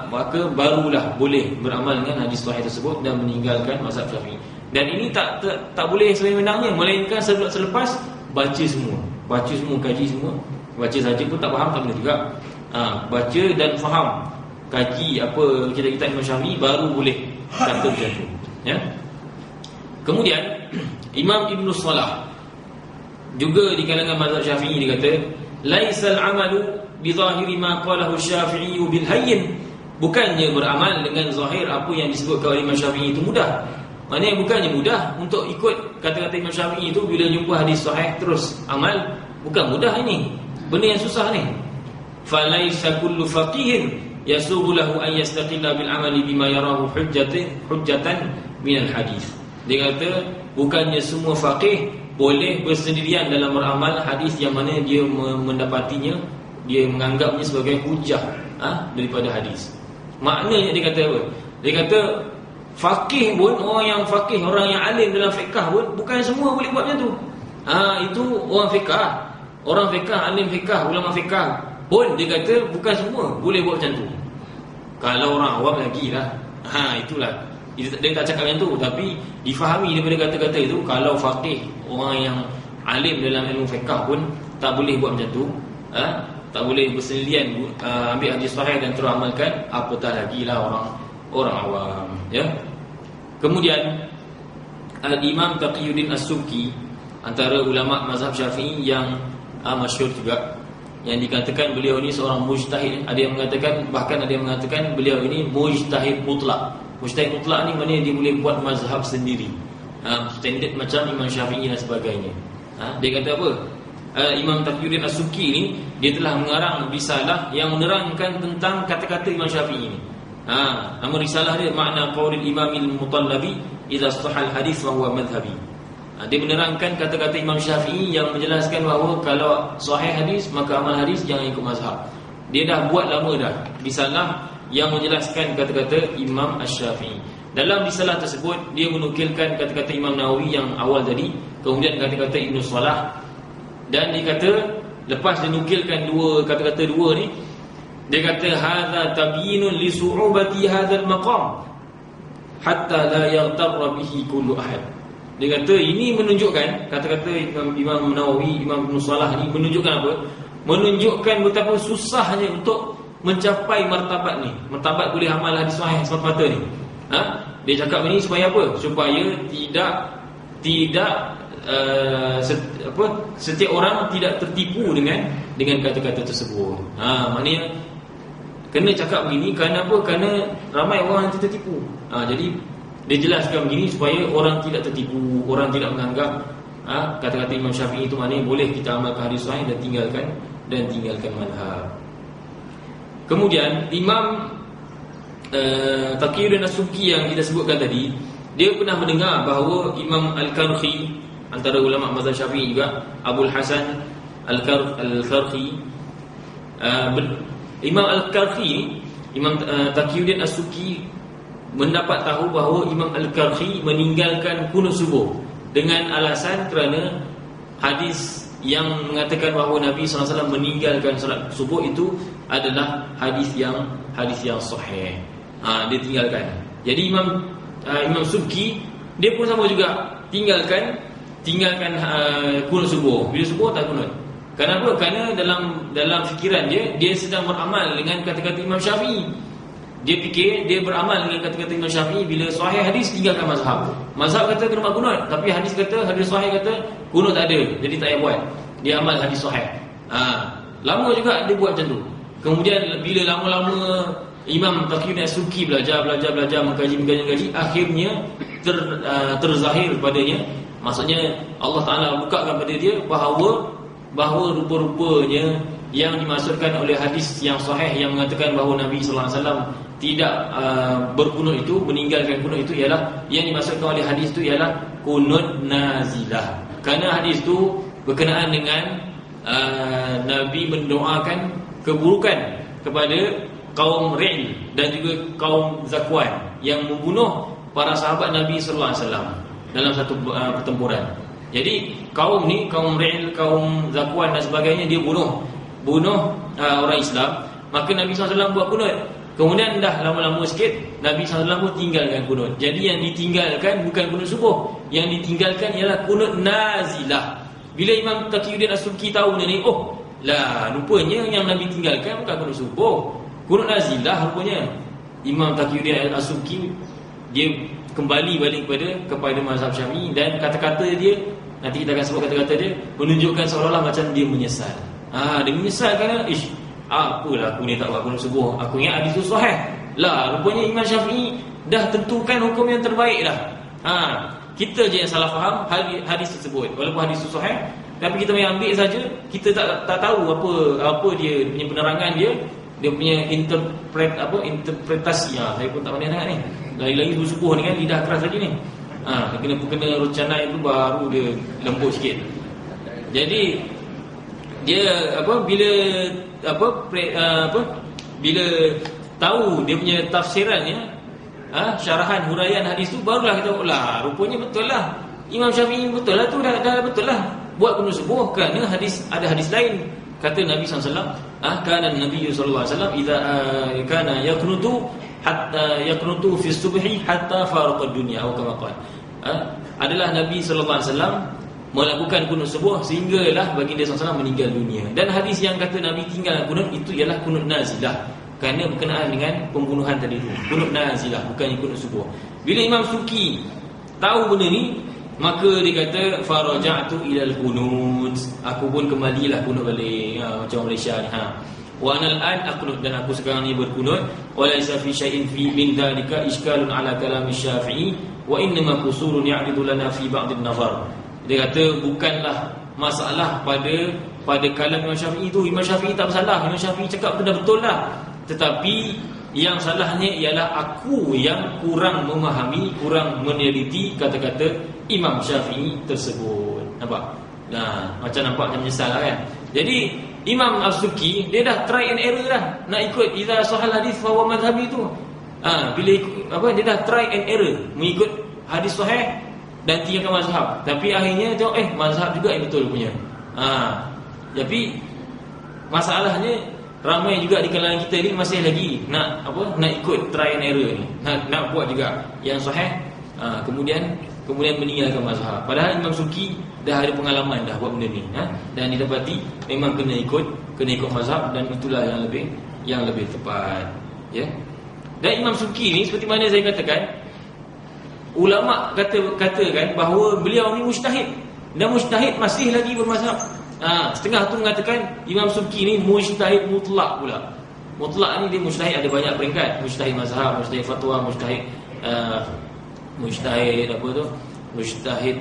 maka barulah boleh beramal dengan hadis sahih tersebut dan meninggalkan mazhab Syafi'i. Dan ini tak boleh sewenang-wenangnya, melainkan selepas baca semua, kaji semua. Baca saja pun tak faham, tak boleh juga. Baca dan faham, kaji apa kitab-kitab Imam Syafi'i, baru boleh kata macam tu. Ya. Kemudian Imam Ibn Salah juga di kalangan mazhab Syafi'i, dia kata laisal amalu bi zahiri ma qalahu Syafi'i bil hayyin. Bukannya beramal dengan zahir apa yang disebutkan oleh Imam Syafi'i itu mudah. Maknanya bukannya mudah untuk ikut kata-kata Imam Syafi'i itu bila jumpa hadis sahih terus amal, bukan mudah ini. Benda yang susah ni. Falaisa kullu faqihin yasubu lahu an yastaqilla bil amali bima yarahu hujjatan min al hadis. Dia kata bukannya semua faqih boleh bersendirian dalam beramal hadis yang mana dia mendapatinya, dia menganggapnya sebagai hujah daripada hadis. Maknanya dia kata apa? Dia kata faqih pun, orang yang faqih, orang yang alim dalam fiqh pun, bukan semua boleh buat macam tu. Itu orang fiqh, alim fiqh, ulama fiqh pun dia kata bukan semua boleh buat macam tu. Kalau orang awam lagi lah, itulah dia tak cakap macam tu, tapi difahami daripada kata-kata itu. Kalau faqih, orang yang alim dalam ilmu fiqh pun tak boleh buat macam tu, tak boleh bersendirian ambil hadis sahih dan terus amalkan, apatah lagi lah orang awam. Ya. Kemudian Al-Imam Taqiyuddin As-Subki, antara ulama mazhab Syafi'i yang masyhur juga, yang dikatakan beliau ini seorang mujtahid. Ada yang mengatakan, bahkan ada yang mengatakan beliau ini mujtahid mutlak. Mujtahid mutlak ni maknanya dia boleh buat mazhab sendiri, standard macam Imam Syafi'i dan sebagainya. Dia kata apa? Imam Taqiyuddin As-Subki ni, dia telah mengarang risalah yang menerangkan tentang kata-kata Imam Syafi'i ni. Nama risalah dia makna qaulil imamil mutallabi idza sahal hadis wa huwa madhhabi. Dia menerangkan kata-kata Imam Syafi'i yang menjelaskan bahawa kalau sahih hadis, maka amal hadis jangan ikut mazhab. Dia dah buat lama dah risalah yang menjelaskan kata-kata Imam Asy-Syafi'i. Dalam risalah tersebut dia menukilkan kata-kata Imam Nawawi yang awal tadi, kemudian kata-kata Ibn Salah, dan dia kata lepas dia nukilkan dua kata-kata dua ni, dia kata hadza tabyinun li su'ubati hadzal maqam. hatta la yaghtarra bihi kullu ahad. Dia kata ini menunjukkan, kata-kata Imam Nawawi, Imam Ibn Salah ni menunjukkan apa? Menunjukkan betapa susahnya untuk mencapai martabat ni. Martabat boleh amal hadis sahih semata-mata ni. Dia cakap ini supaya apa? Supaya setiap orang tidak tertipu dengan kata-kata tersebut. Maknanya kena cakap begini kerana apa? Kerana ramai orang yang tertipu. Jadi dia jelaskan begini supaya orang tidak tertipu, orang tidak menganggap kata-kata Imam Syafi'i itu maknanya boleh kita amalkan hadis sahih dan tinggalkan mazhab. Kemudian Imam Taqiyuddin As-Subki yang kita sebutkan tadi, dia pernah mendengar bahawa Imam Al-Karhi, antara ulama mazhab Syafi'i juga, Abul Hasan Al-Karhi, Imam Al-Karhi, Imam Taqiyuddin As-Subki mendapat tahu bahawa Imam Al-Karhi meninggalkan kunut subuh dengan alasan kerana hadis yang mengatakan bahawa Nabi SAW meninggalkan solat subuh itu adalah hadis yang sahih. Dia tinggalkan. Jadi Imam Subki dia pun sama juga tinggalkan kunut subuh. Bila subuh tak kunut. Kenapa? Kerana dalam fikiran dia sedang beramal dengan kata-kata Imam Syafi'i. Dia fikir dia beramal dengan kata-kata Imam Syafi'i, bila sahih hadis tinggalkan mazhab. Mazhab kata kena buat kunut, tapi hadis sahih kata kunut tak ada, jadi tak payah buat. Dia amal hadis sahih. Lama juga dia buat macam tu. Kemudian bila lama-lama Imam Taqiyuddin As-Subki belajar, mengkaji, akhirnya terzahir padanya. Maksudnya Allah Ta'ala bukakan pada dia bahawa rupa-rupanya yang dimaksudkan oleh hadis yang sahih yang mengatakan bahawa Nabi sallallahu alaihi wasallam tidak berkunut itu, meninggalkan kunut itu, ialah yang dimaksudkan oleh hadis itu ialah kunut nazilah. Kerana hadis itu berkenaan dengan Nabi mendoakan keburukan kepada kaum Ri'l dan juga kaum Zakwan yang membunuh para sahabat Nabi sallallahu alaihi wasallam dalam satu pertempuran. Jadi kaum Ri'l, kaum Zakwan dan sebagainya, dia bunuh orang Islam. Maka Nabi SAW buat kunut. Kemudian dah lama-lama sikit Nabi SAW pun tinggalkan kunut. Jadi yang ditinggalkan bukan kunut subuh, yang ditinggalkan ialah kunut nazilah. Bila Imam Taqiyuddin As-Subki tahu ni, rupanya yang Nabi tinggalkan bukan kunut subuh, kunut nazilah rupanya. Imam Taqiyuddin As-Subki dia kembali balik kepada mazhab Syafi'i, dan kata-kata dia, nanti kita akan sebut kata-kata dia, menunjukkan seolah-olah macam dia menyesal. Dia menyesal kerana apalah aku ni tak buat kunut subuh, aku ingat hadis tu sahih. Rupanya Imam Syafi'i dah tentukan hukum yang terbaik dah. Kita je yang salah faham hadis tersebut. Walaupun hadis tu sahih, tapi kita main ambil saja, kita tak tahu apa dia punya penerangan dia punya interpretasi. Saya pun tak pandai sangat ni. Lagi-lagi subuh ni kan lidah keras lagi ni. Kena rucanai itu baru dia lembut sikit. Jadi dia bila tahu dia punya tafsirannya, syarahan huraian hadis tu, barulah kita rupanya betul lah Imam Syafi'i betul lah tu, dah betul lah buat kunut subuh. Kerana ada hadis lain kata Nabi SAW, kana Nabi SAW idza kana yaqnutu fi subhi hatta faraqa dunya, atau kama qala, adalah Nabi SAW melakukan kunut subuh sehinggalah baginda SAW meninggal dunia. Dan hadis yang kata Nabi tinggal kunut itu ialah kunut nazilah, kerana berkenaan dengan pembunuhan tadi itu. Kunut nazilah, bukan kunut subuh. Bila Imam Subki tahu benda ni, maka dia kata faraja'tu ilal kunut, aku pun kembalilah kunut balik, macam Malaysia ni. Wa anal an aqnut, dan aku sekarang ni berkunut. Wa laisa fi syai'in fi min dalika iskalun ala kalam Syafi'i wa inma qusurun ya'ridu lana fi ba'd an-nazar. Dia kata bukanlah masalah pada kalam Imam Syafi'i itu. Imam Syafi'i tak bersalah, Imam Syafi'i cakap tu dah betul lah. Tetapi yang salahnya ialah aku yang kurang memahami, kurang meneliti kata-kata Imam Syafi'i tersebut. Nampak? Macam menyesal lah kan. Jadi Imam As-Subki dia dah try and error dah, nak ikut idza sahal hadis fa huwa madhhabi tu. Bila dia dah try and error mengikut hadis sahih dan tinggalkan mazhab. Tapi akhirnya tengok mazhab juga yang betul punya. Tapi masalahnya ramai juga di kalangan kita ni masih lagi nak ikut try and error ni, nak buat juga yang sahih, kemudian meninggalkan mazhab. Padahal Imam Subki dah ada pengalaman dah buat benda ni, dan didapati memang kena ikut mazhab, dan itulah yang lebih tepat, ya. Dan Imam Subki ni seperti mana saya katakan, ulama katakan bahawa beliau ni mujtahid, dan mujtahid masih lagi bermazhab. Setengah tu mengatakan Imam Subki ni mujtahid mutlak pula. Mutlak ni dia mujtahid ada banyak peringkat, mujtahid mazhab, mujtahid fatwa, mujtahid mujtahid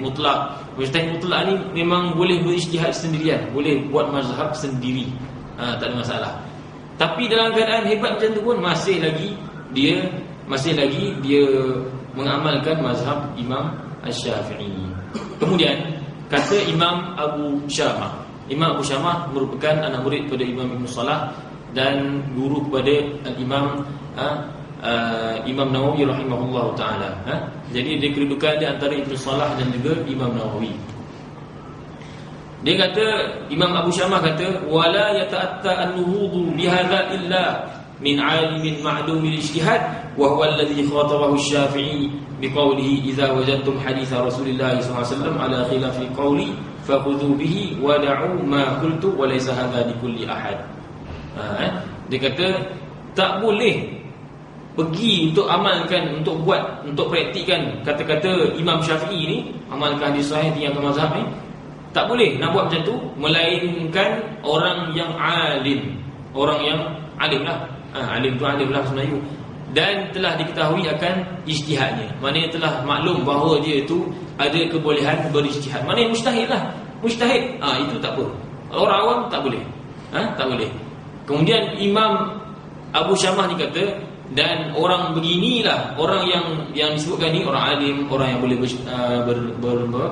mutlak. Mujtahid mutlak ni memang boleh berijtihad sendirian, boleh buat mazhab sendiri, tak ada masalah. Tapi dalam keadaan hebat macam tu pun masih lagi dia mengamalkan mazhab Imam Asy-Syafi'i. Kemudian kata Imam Abu Syamah merupakan anak murid pada Imam Ibn Salah dan guru kepada Imam Nawawi rahimahullahu taala. Jadi dia kedudukan di antara Ibn Salah dan juga Imam Nawawi. Dia kata, Imam Abu Syamah kata, wala yata'atta an-nuhudu bihadza illa min 'alimin ma'lumil ijtihad wa huwa alladhi khatabahu Asy-Syafi'i biqawlihi idza wajadtum hadits Rasulillah sallallahu alaihi wasallam ala khilafi qawli fakhudhu bihi wa da'u ma qultu wa laysa hadza likulli ahad. Dia kata tak boleh pergi untuk amalkan, untuk praktikkan kata-kata Imam Syafi'i ni, amalkan hadis sahih, tinggalkan mazhab ni. Tak boleh nak buat macam tu melainkan orang yang alim. Orang yang alim lah. Alim tu alim lah sebenarnya. Dan telah diketahui akan ijtihadnya. Maknanya telah maklum bahawa dia itu ada kebolehan berijtihad. Maknanya mujtahid lah. Mujtahid, itu tak apa. Orang awam tak boleh. Tak boleh. Kemudian Imam Abu Syamah ni kata, dan orang beginilah, orang yang disebutkan ni, orang alim, orang yang boleh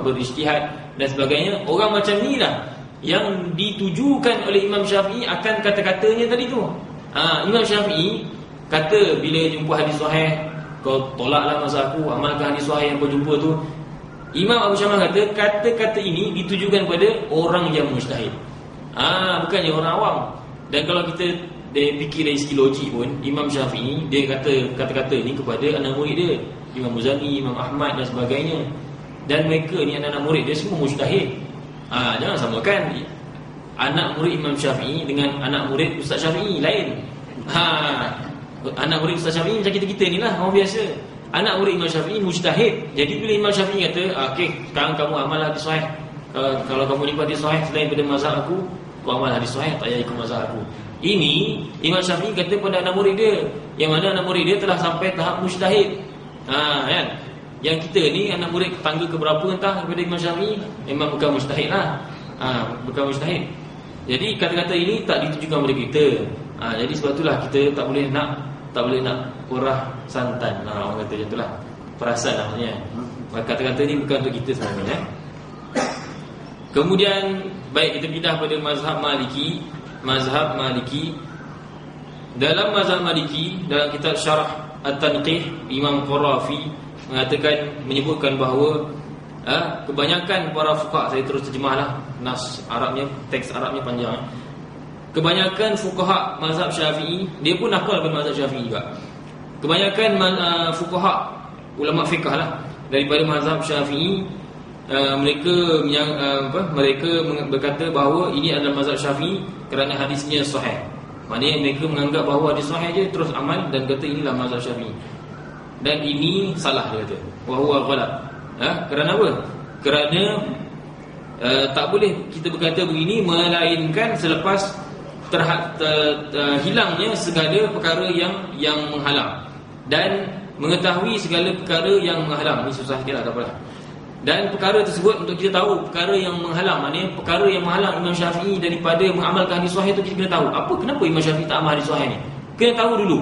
berijtihad dan sebagainya, orang macam ni lah yang ditujukan oleh Imam Syafi'i akan kata-katanya tadi tu. Imam Syafi'i kata bila jumpa hadis sahih, kau tolaklah mazhab aku, amalkan hadis sahih yang kau jumpa tu. Imam Abu Syamah kata kata-kata ini ditujukan kepada orang yang mujtahid, bukannya orang awam. Dan kalau kita fikir dari segi logik pun, Imam Syafi'i dia kata kata-kata ni kepada anak murid dia, Imam Muzani, Imam Ahmad dan sebagainya. Dan mereka ni anak-anak murid dia semua mujtahid. Jangan samakan anak murid Imam Syafi'i dengan anak murid Ustaz Syafi'i lain. Anak murid Ustaz Syafi'i macam kita-kita ni lah, orang biasa. Anak murid Imam Syafi'i mujtahid. Jadi bila Imam Syafi'i kata, okey, sekarang kamu amal hadis sahih. Kalau kamu jumpa hadis sahih selain daripada mazhab aku, kau amal hadis sahih, tak payah ikut mazhab aku. Ini Imam Syafi'i kata pada anak murid dia, yang mana anak murid dia telah sampai tahap mujtahid. Kan? Yang kita ni anak murid tangga keberapa entah daripada Imam Syafi'i, memang bukan mujtahid lah. Bukan mujtahid. Jadi kata-kata ini tak ditujukan kepada kita. Jadi sebab itulah kita tak boleh nak kurah santan. Orang kata macam itulah. Perasan lah maksudnya. Kata-kata ni bukan untuk kita sebenarnya. Kemudian baik, kita pindah pada mazhab Maliki. Mazhab Maliki, dalam mazhab Maliki, dalam kitab Syarah At-Tanqih, Imam Qarafi menyebutkan bahawa kebanyakan para fuqaha, saya terus terjemahlah nas Arabnya, teks Arabnya panjang. Kebanyakan fuqaha mazhab Syafi'i, dia pun hafalkan mazhab Syafi'i juga. Kebanyakan fuqaha, ulama fiqh lah daripada mazhab Syafi'i, mereka berkata bahawa ini adalah mazhab Syafi'i kerana hadisnya sahih. Maknanya mereka menganggap bahawa hadis sahih je terus amal dan kata inilah mazhab Syafi'i. Dan ini salah, dia kata. Wa huwa ghalat. Kerana apa? Kerana tak boleh kita berkata begini melainkan selepas hilangnya segala perkara yang menghalang, dan mengetahui segala perkara yang menghalang. Ini susah sikit lah, tak apalah. Dan perkara tersebut untuk kita tahu perkara yang menghalang, maknanya perkara yang menghalang Imam Syafi'i daripada mengamalkan hadis sahih itu, kita kena tahu kenapa Imam Syafi'i tak amal hadis sahih ni. Kena tahu dulu.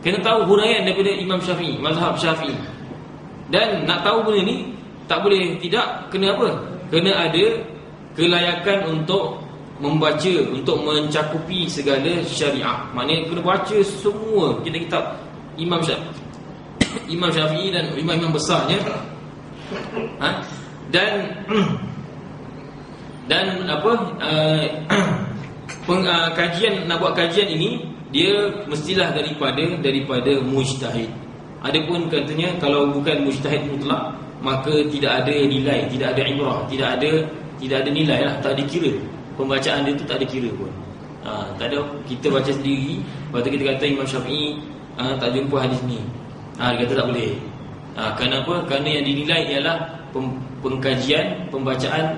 Kena tahu huraian daripada Imam Syafi'i, mazhab Syafi'i. Dan nak tahu benda ni tak boleh tidak, kena apa? Kena ada kelayakan untuk membaca, untuk mencakupi segala syariah. Maknanya kena baca semua kitab-kitab Imam Syafi'i dan imam-imam besarnya. Dan apa? Kajian, nak buat kajian ini dia mestilah daripada mujtahid. Adapun katanya kalau bukan mujtahid mutlak, maka tidak ada nilai, tidak ada ibrah, tidak ada nilai lah, tak dikira. Pembacaan dia tu tak dikira pun. Tak ada, kita baca sendiri, lepas tu kita kata Imam Syafi'i tak jumpa hadis ni. Dia kata tak boleh. Kenapa? Kerana yang dinilai ialah pengkajian, pembacaan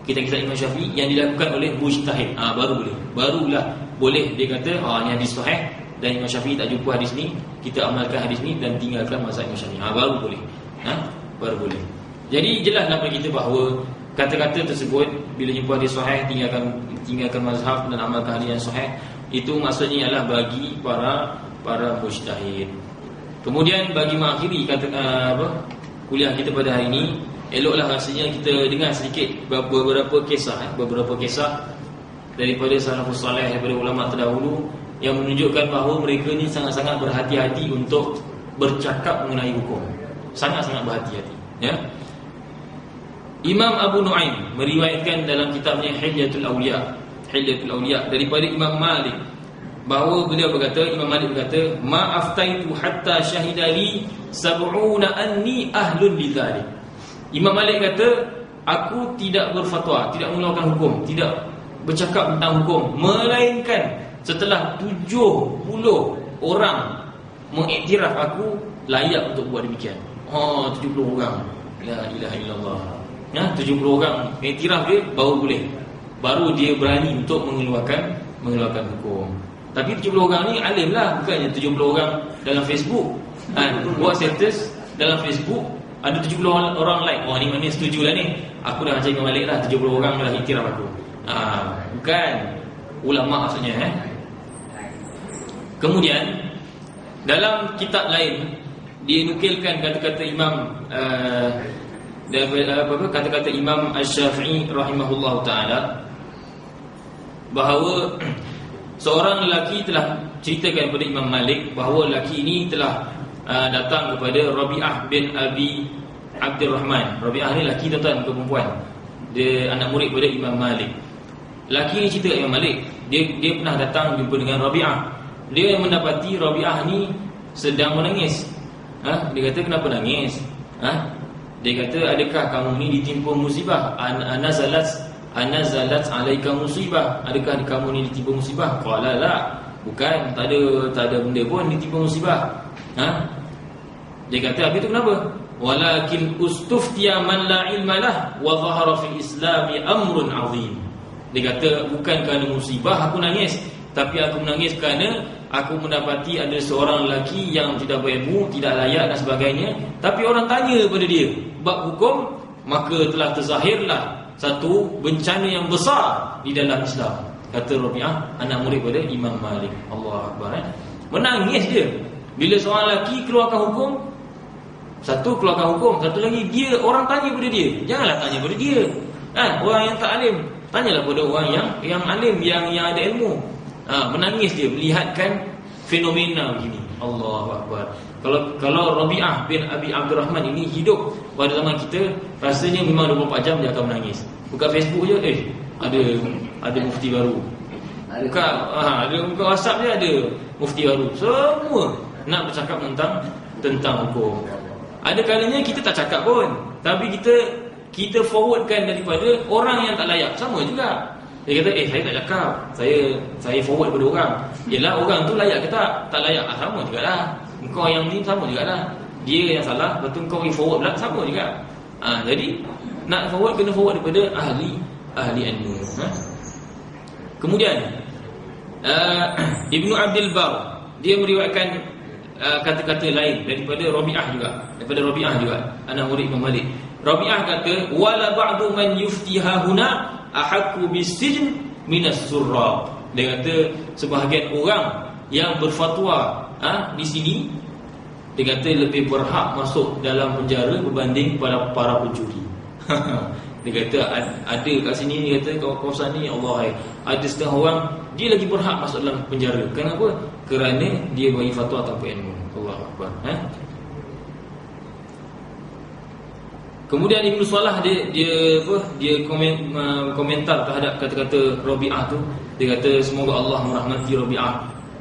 kitab-kitab Imam Syafi'i yang dilakukan oleh mujtahid. Barulah boleh dia kata ni hadis sahih dan Imam Syafi'i tak jumpa hadis ni, kita amalkan hadis ni dan tinggalkan mazhab Imam Syafi'i. Baru boleh. Baru boleh. Jadi jelas dalam kita bahawa kata-kata tersebut bila jumpa hadis sahih tinggalkan mazhab dan amalkan hadis yang sahih, itu maksudnya ialah bagi para mujtahid. Kemudian bagi mengakhiri kuliah kita pada hari ini, eloklah rasanya kita dengar sedikit beberapa kisah daripada salafus salih, daripada ulama terdahulu yang menunjukkan bahawa mereka ni sangat-sangat berhati-hati untuk bercakap mengenai hukum. Sangat-sangat berhati-hati, ya. Imam Abu Nu'aim meriwayatkan dalam kitabnya Hilyatul Awliya daripada Imam Malik bahawa Imam Malik berkata, ma aftaitu hatta syahidali sab'una anni ahlun lidzalik. Imam Malik kata, aku tidak berfatwa, tidak mengeluarkan hukum, tidak bercakap tentang hukum, melainkan setelah 70 orang mengiktiraf aku layak untuk buat demikian. 70 orang. La ilaha illallah. 70 orang iktiraf dia baru dia berani untuk mengeluarkan hukum. Tapi 70 orang ni alim lah, bukannya 70 orang dalam Facebook buat status dalam Facebook ada 70 orang like. Ni mana setuju lah ni, aku dah macam Imam Malik lah, 70 orang dah iktiraf aku. Bukan ulama maksudnya. Kemudian dalam kitab lain dinukilkan kata-kata Imam kata-kata Imam Asy-Syafi'i rahimahullahu taala bahawa seorang lelaki telah ceritakan kepada Imam Malik bahawa lelaki ini telah datang kepada Rabi'ah bin Abi Abdurrahman. Rabi'ah ni lelaki, tuan-tuan, bukan perempuan. Dia anak murid kepada Imam Malik. Lelaki ni cerita Imam Malik, dia pernah datang jumpa dengan Rabi'ah. Dia mendapati Rabi'ah ni sedang menangis. Dia kata, kenapa nangis? Dia kata, adakah kamu ni ditimpa musibah? Anazalat alaika musibah. Adakah kamu ni ditimpa musibah? Qala la, bukan, tak ada benda pun ditimpa musibah. Dia kata, habis tu kenapa? Walakin ustuftiya man la ilma lah wa zahara fil islami amrun azim. Dia kata, bukan kerana musibah aku nangis, tapi aku menangis kerana aku mendapati ada seorang lelaki yang tidak berilmu, tidak layak dan sebagainya. Tapi orang tanya kepada dia bab hukum, maka telah terzahirlah satu bencana yang besar di dalam Islam. Kata Rabi'ah, anak murid pada Imam Malik. Allah Akbar. Menangis dia bila seorang lelaki keluarkan hukum. Satu keluarkan hukum, satu lagi dia orang tanya kepada dia. Janganlah tanya kepada dia. Orang yang tak alim, tanyalah kepada orang yang alim, yang ada ilmu. Menangis dia melihatkan fenomena begini. Allahu Akbar. Kalau Rabi'ah bin Abi Abdurrahman ini hidup pada zaman kita, rasanya memang 24 jam dia akan menangis. Buka Facebook je, ada mufti baru. Buka WhatsApp je ada mufti baru. Semua nak bercakap tentang hukum. Ada kalanya kita tak cakap pun, tapi kita forwardkan daripada orang yang tak layak. Sama juga. Dia kata, saya tak cakap, saya forward pada orang. Yelah, orang tu layak ke tak? Tak layak, sama jugalah. Kau yang ni sama jugalah. Dia yang salah, betul kau forward pula, sama juga. Jadi nak forward, kena forward daripada ahli ilmu. Kemudian Ibnu Abdul Bar, dia meriwayatkan kata-kata lain daripada Rabi'ah juga, anak murid Imam Malik. Rabi'ah kata, wala ba'du man yuftiha huna ahaqu bisijn minas surra. Dia kata sebahagian orang yang berfatwa di sini, dia kata lebih berhak masuk dalam penjara berbanding para pencuri. Dia kata ada kat sini, dia kata kawasan ni, Allah, ada setengah orang dia lagi berhak masuk dalam penjara. Kenapa? Kerana dia bagi fatwa tanpa ilmu. Allah Akbar. Kemudian Ibnu Salah dia komentar terhadap kata-kata Rabi'ah tu. Dia kata semoga Allah merahmati Rabi'ah.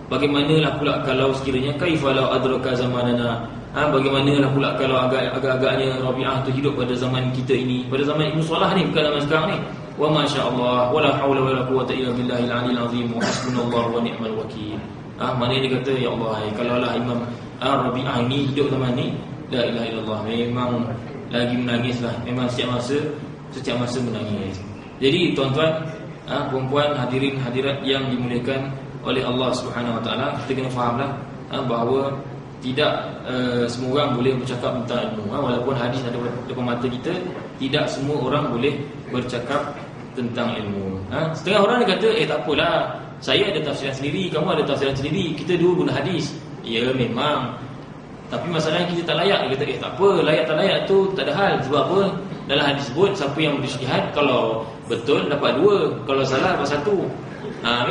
Bagaimanalah pula kalau sekiranya kaifalau adraka zamanana, bagaimanalah pula kalau agak-agaknya Rabi'ah tu hidup pada zaman kita ini, pada zaman Ibnu Salah ni, bukan zaman sekarang ni. Wa masyaallah wala haula wala quwwata illa billahil aliyil azim wa hasbunallahu wa ni'mal wakil. Mana dia kata ya Allah, kalaulah Imam Rabi'ah ini hidup zaman ni, la ilaha illallah, memang lagi menangislah, memang setiap masa menangis. Jadi tuan-tuan, perempuan, hadirin hadirat yang dimuliakan oleh Allah Subhanahu Wa Taala, kita kena fahamlah bahawa tidak semua orang boleh bercakap tentang ilmu. Walaupun hadis ada depan mata kita, tidak semua orang boleh bercakap tentang ilmu. Setengah orang dia kata, tak apalah, saya ada tafsiran sendiri, kamu ada tafsiran sendiri, kita dua guna hadis. Ya memang, tapi masalahnya kita tak layak. Dia kata, tak apa, layak tak layak tu tak ada hal. Sebab apa? Dalam hadis sebut, siapa yang berijtihad, kalau betul dapat 2, kalau salah dapat 1.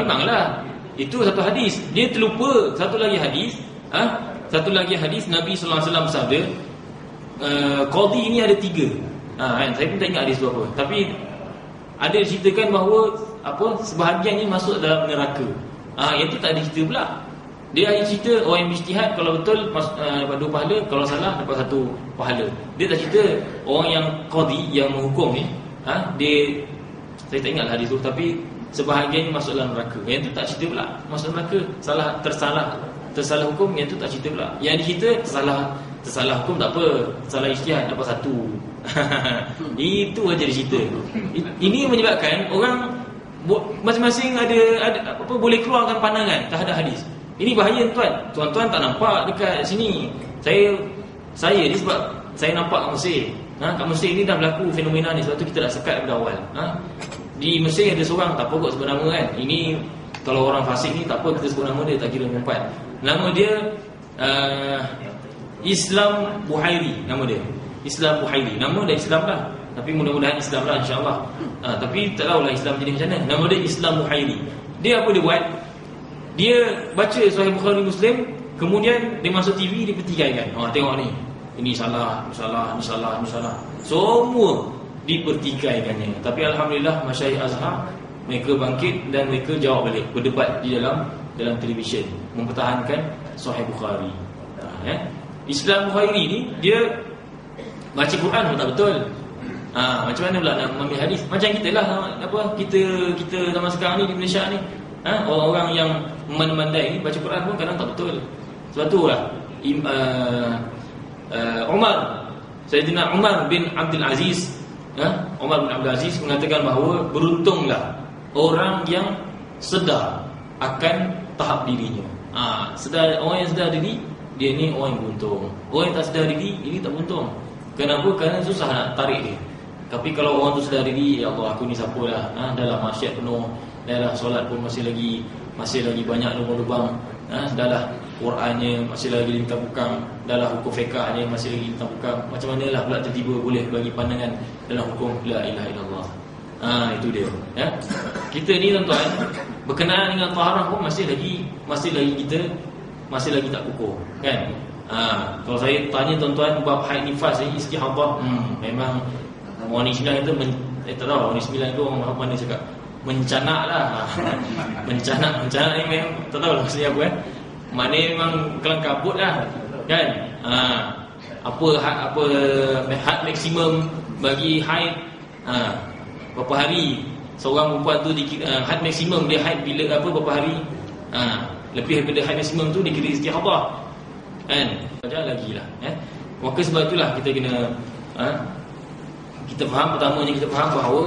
Memanglah, itu satu hadis. Dia terlupa satu lagi hadis. Satu lagi hadis Nabi sallallahu alaihi wasallam bersabda, qadhi ini ada 3. Saya pun tak ingat hadis tu apa. Tapi ada diceritakan bahawa sebahagiannya masuk dalam neraka. Yang tu tak ada cerita pula. Dia hanya cerita orang yang berijtihad, kalau betul dapat 2 pahala, kalau salah dapat 1 pahala. Dia tak cerita orang yang qadhi, yang menghukum ni, dia, saya tak ingat hadis tu, tapi sebahagiannya masuk dalam neraka. Yang tu tak cerita pula masuk neraka. Tersalah hukum, yang tu tak cerita pula. Yang dicerita tersalah hukum tak apa, salah ijtihad dapat 1. Itu aja dia cerita. Ini menyebabkan orang masing-masing ada boleh keluarkan pandangan terhadap hadis. Ini bahaya tuan-tuan tak nampak dekat sini. Saya ni sebab saya nampak kat Mesir. Kat Mesir ni dah berlaku fenomena ni, sebab tu kita dah sekat daripada awal. Di Mesir ada seorang, tak apa kot sebut nama kan. Ini kalau orang fasik ni tak apa kita sebut nama dia, tak kira mengumpat. Nama dia Islam Buhairi, nama dia Islam Buhairi. Nama dah Islam lah, tapi mudah-mudahan Islam lah insya-Allah. Tapi tak tahulah Islam jadi macam mana. Nama dia Islam Buhairi. Dia apa dia buat? Dia baca Sahih Bukhari Muslim, kemudian dia masuk TV, dia pertikaikan. Tengok ni, ini salah, ini salah. Semua dipertikaikannya. Tapi alhamdulillah Masyayikh Azhar, mereka bangkit dan mereka jawab balik, berdebat di dalam televisyen, mempertahankan Sahih Bukhari. Islam Bukhari ni dia baca Quran pun tak betul. Macam mana pula nak mengambil hadis? Macam kita lah, kita zaman sekarang ni di Malaysia ni, orang-orang yang memandai ni baca Quran pun kadang tak betul. Sebab tu lah Sayyidina Umar bin Abdul Aziz, Umar bin Abdul Aziz mengatakan bahawa beruntunglah orang yang sedar akan tahap dirinya. Orang yang sedar diri, dia ni orang yang beruntung. Orang yang tak sedar diri, ini tak beruntung. Kenapa? Kerana susah nak tarik dia. Tapi kalau orang tu sedar diri, ya Allah, aku ni siapa dah, dalam maksiat penuh, dah solat pun masih lagi banyak lubang-lubang, dah lah Qurannya masih lagi lintang bukang, dah lah hukum fiqahnya masih lagi lintang bukang. Macam manalah pula tiba-tiba boleh bagi pandangan dalam hukum la ilaha illallah. Itu dia. Kita ni tuan-tuan, berkenaan dengan taharah pun masih lagi kita masih lagi tak kukuh, kan? Kalau saya tanya tuan-tuan bab haid nifas ni, istihadah, memang orang ni sembilan itu tak tahu orang ni sembilan tu orang mana cakap mencanak lah. Mencanak ni memang tak tahu maksudnya apa kan. Maknanya memang kelang kabut lah, kan? Apa had maksimum bagi haid, berapa hari seorang perempuan tu had maksimum dia haid bila berapa hari, lebih daripada had maksimum tu dikira istihadah, kan? Jangan lagi lah, maka sebab itulah kita kena kita faham. Pertamanya kita faham bahawa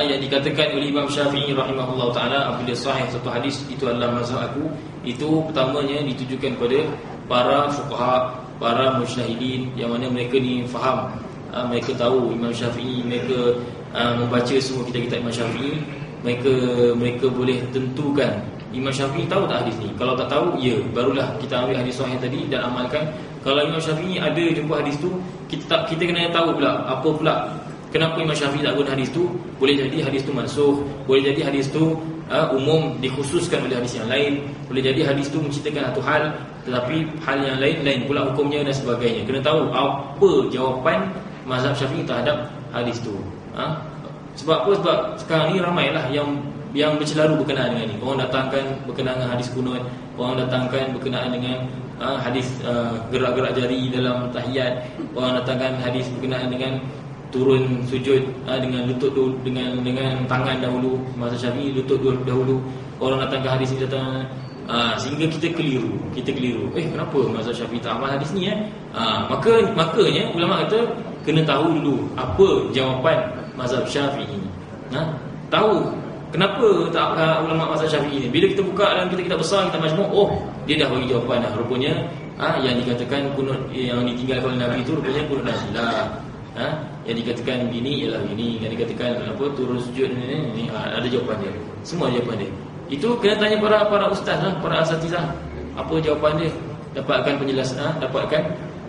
yang dikatakan oleh Imam Syafi'i rahimahullah ta'ala, apabila sahih satu hadis itu adalah mazhab aku, itu pertamanya ditujukan kepada para fuqaha, para mujtahidin, yang mana mereka ni faham, mereka tahu Imam Syafi'i, mereka membaca semua kitab-kitab Imam Syafi'i, mereka boleh tentukan Imam Syafi'i tahu tak hadis ni. Kalau tak tahu, ya, barulah kita ambil hadis sahih tadi dan amalkan. Kalau Imam Syafi'i ada jumpa hadis tu, kita kena tahu pula apa pula kenapa Imam Syafi'i tak guna hadis tu. Boleh jadi hadis tu mansukh, boleh jadi hadis tu umum dikhususkan oleh hadis yang lain, boleh jadi hadis tu menceritakan satu hal tetapi hal yang lain pula hukumnya dan sebagainya. Kena tahu apa jawapan mazhab Syafi'i terhadap hadis tu. Sebab apa? Sebab sekarang ni ramailah yang yang bercelaru berkenaan dengan ni. Orang datangkan berkenaan dengan hadis kunut, orang datangkan berkenaan dengan hadis gerak-gerak jari dalam tahiyat, orang datangkan hadis berkenaan dengan turun sujud dengan lutut dulu, dengan tangan dahulu. Mazhab Syafi'i lutut dahulu. Orang datangkan hadis ni datang sehingga kita keliru. Kenapa mazhab Syafi'i tak amal hadis ni makanya ulama kata kena tahu dulu apa jawapan mazhab Syafi'i. Tahu kenapa tak ulama mazhab Syafi'i ni. Bila kita buka dalam kitab besar, kita majmu', dia dah bagi jawapan dah. Rupanya yang dikatakan kunut yang ditinggalkan oleh Nabi itu rupanya kunut nazilah. Yang dikatakan begini ialah begini, yang dikatakan turun sujud ni ada jawapan dia. Semua jawapan dia. Itu kena tanya para ustaz lah, para asatizah. Apa jawapan dia? Dapatkan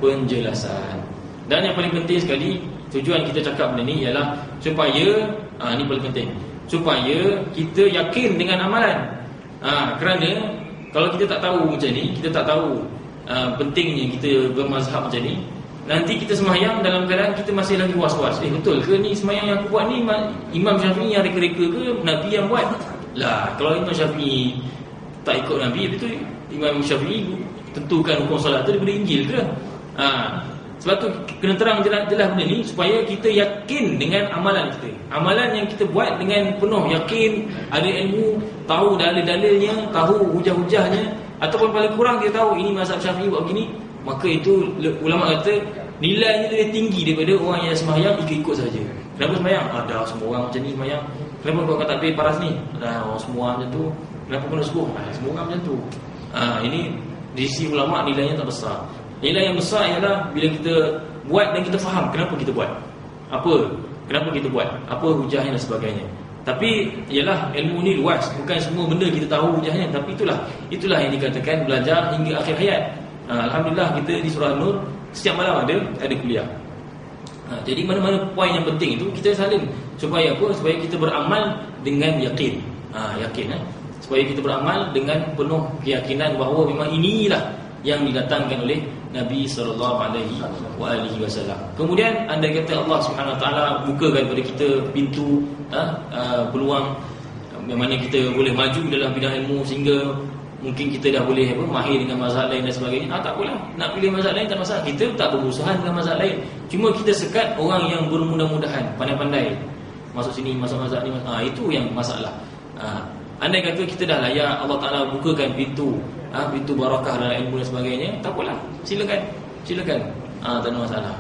penjelasan. Dan yang paling penting sekali, tujuan kita cakap benda ni ialah supaya ni paling penting, supaya kita yakin dengan amalan. Kerana kalau kita tak tahu macam ni, kita tak tahu pentingnya kita bermazhab macam ni, nanti kita sembahyang dalam keadaan kita masih lagi was-was. Betul ke ni sembahyang yang aku buat ni Imam Syafi'i yang reka-reka ke Nabi yang buat? Lah, kalau Imam Syafi'i tak ikut Nabi, itu Imam Syafi'i tentukan hukum solat tu daripada Injil ke? Sebab tu kena terang jelas benda ni supaya kita yakin dengan amalan kita. Amalan yang kita buat dengan penuh yakin, ada ilmu, tahu dalil-dalilnya, tahu hujah-hujahnya, ataupun paling kurang kita tahu ini mazhab Syafi'i buat begini, maka itu ulama kata nilainya lebih tinggi daripada orang yang sembahyang ikut-ikut saja. Kenapa sembahyang? Ada semua orang macam ni sembahyang. Kenapa kau kata takbir paras ni? Ada orang semua macam tu. Kenapa kena subuh? Semua orang macam tu. Ini di sisi ulama nilainya tak besar. Nilai yang besar ialah bila kita buat dan kita faham kenapa kita buat. Kenapa kita buat? Apa hujahnya dan sebagainya. Tapi ialah ilmu ni luas, bukan semua benda kita tahu hujahnya, tapi itulah yang dikatakan belajar hingga akhir hayat. Alhamdulillah kita di Surah Nur setiap malam ada kuliah. Jadi mana-mana poin yang penting itu kita salin supaya apa? Supaya kita beramal dengan yakin. Supaya kita beramal dengan penuh keyakinan bahawa memang inilah yang didatangkan oleh Nabi SAW. Kemudian andai kata Allah Subhanahu Wa Taala bukakan kepada kita pintu peluang yang mana kita boleh maju dalam bidang ilmu sehingga mungkin kita dah boleh mahir dengan mazhab lain dan sebagainya. Tak apalah, nak pilih mazhab lain tak masalah. Kita tak berusaha dengan mazhab lain. Cuma kita sekat orang yang bermudah-mudahan, pandai-pandai masuk sini, masuk mazhab ni. Itu yang masalah. Andai kata kita dah layak, Allah Ta'ala bukakan pintu barakah dalam ilmu dan sebagainya, tak apalah, silakan. Tak ada masalah.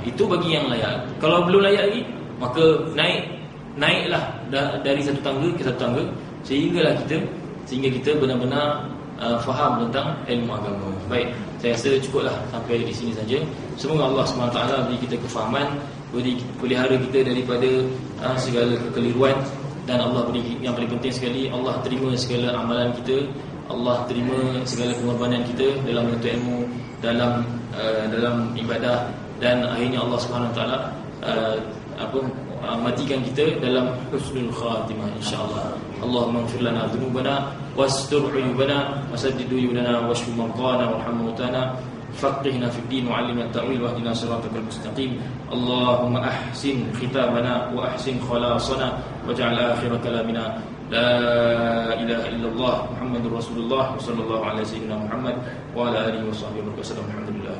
Itu bagi yang layak. Kalau belum layak lagi, maka naiklah dari satu tangga ke satu tangga sehingga kita benar-benar faham tentang ilmu agama. Baik, saya rasa cukuplah sampai di sini saja. Semoga Allah SWT beri kita kefahaman, pelihara kita daripada segala kekeliruan, dan Allah beri yang paling penting sekali, Allah terima segala amalan kita, Allah terima segala pengorbanan kita dalam menuntut ilmu, dalam ibadah, dan akhirnya Allah Subhanahu Wa Taala matikan kita dalam husnul khatimah insyaallah. Allahumma ighfir lana dhunubana wastur 'uyubana wasaddid uyunana washfi marqana warham mautana faqihna fid din wa 'allimna at-ta'wil wahdina siratal mustaqim. Allahumma ahsin khitamana wa ahsin khalasana waj'al akhir kalamina la ilaha illallah Muhammadur Rasulullah sallallahu alaihi wasallam Muhammad wa ala alihi wa sahbihi wasallam. Alhamdulillah.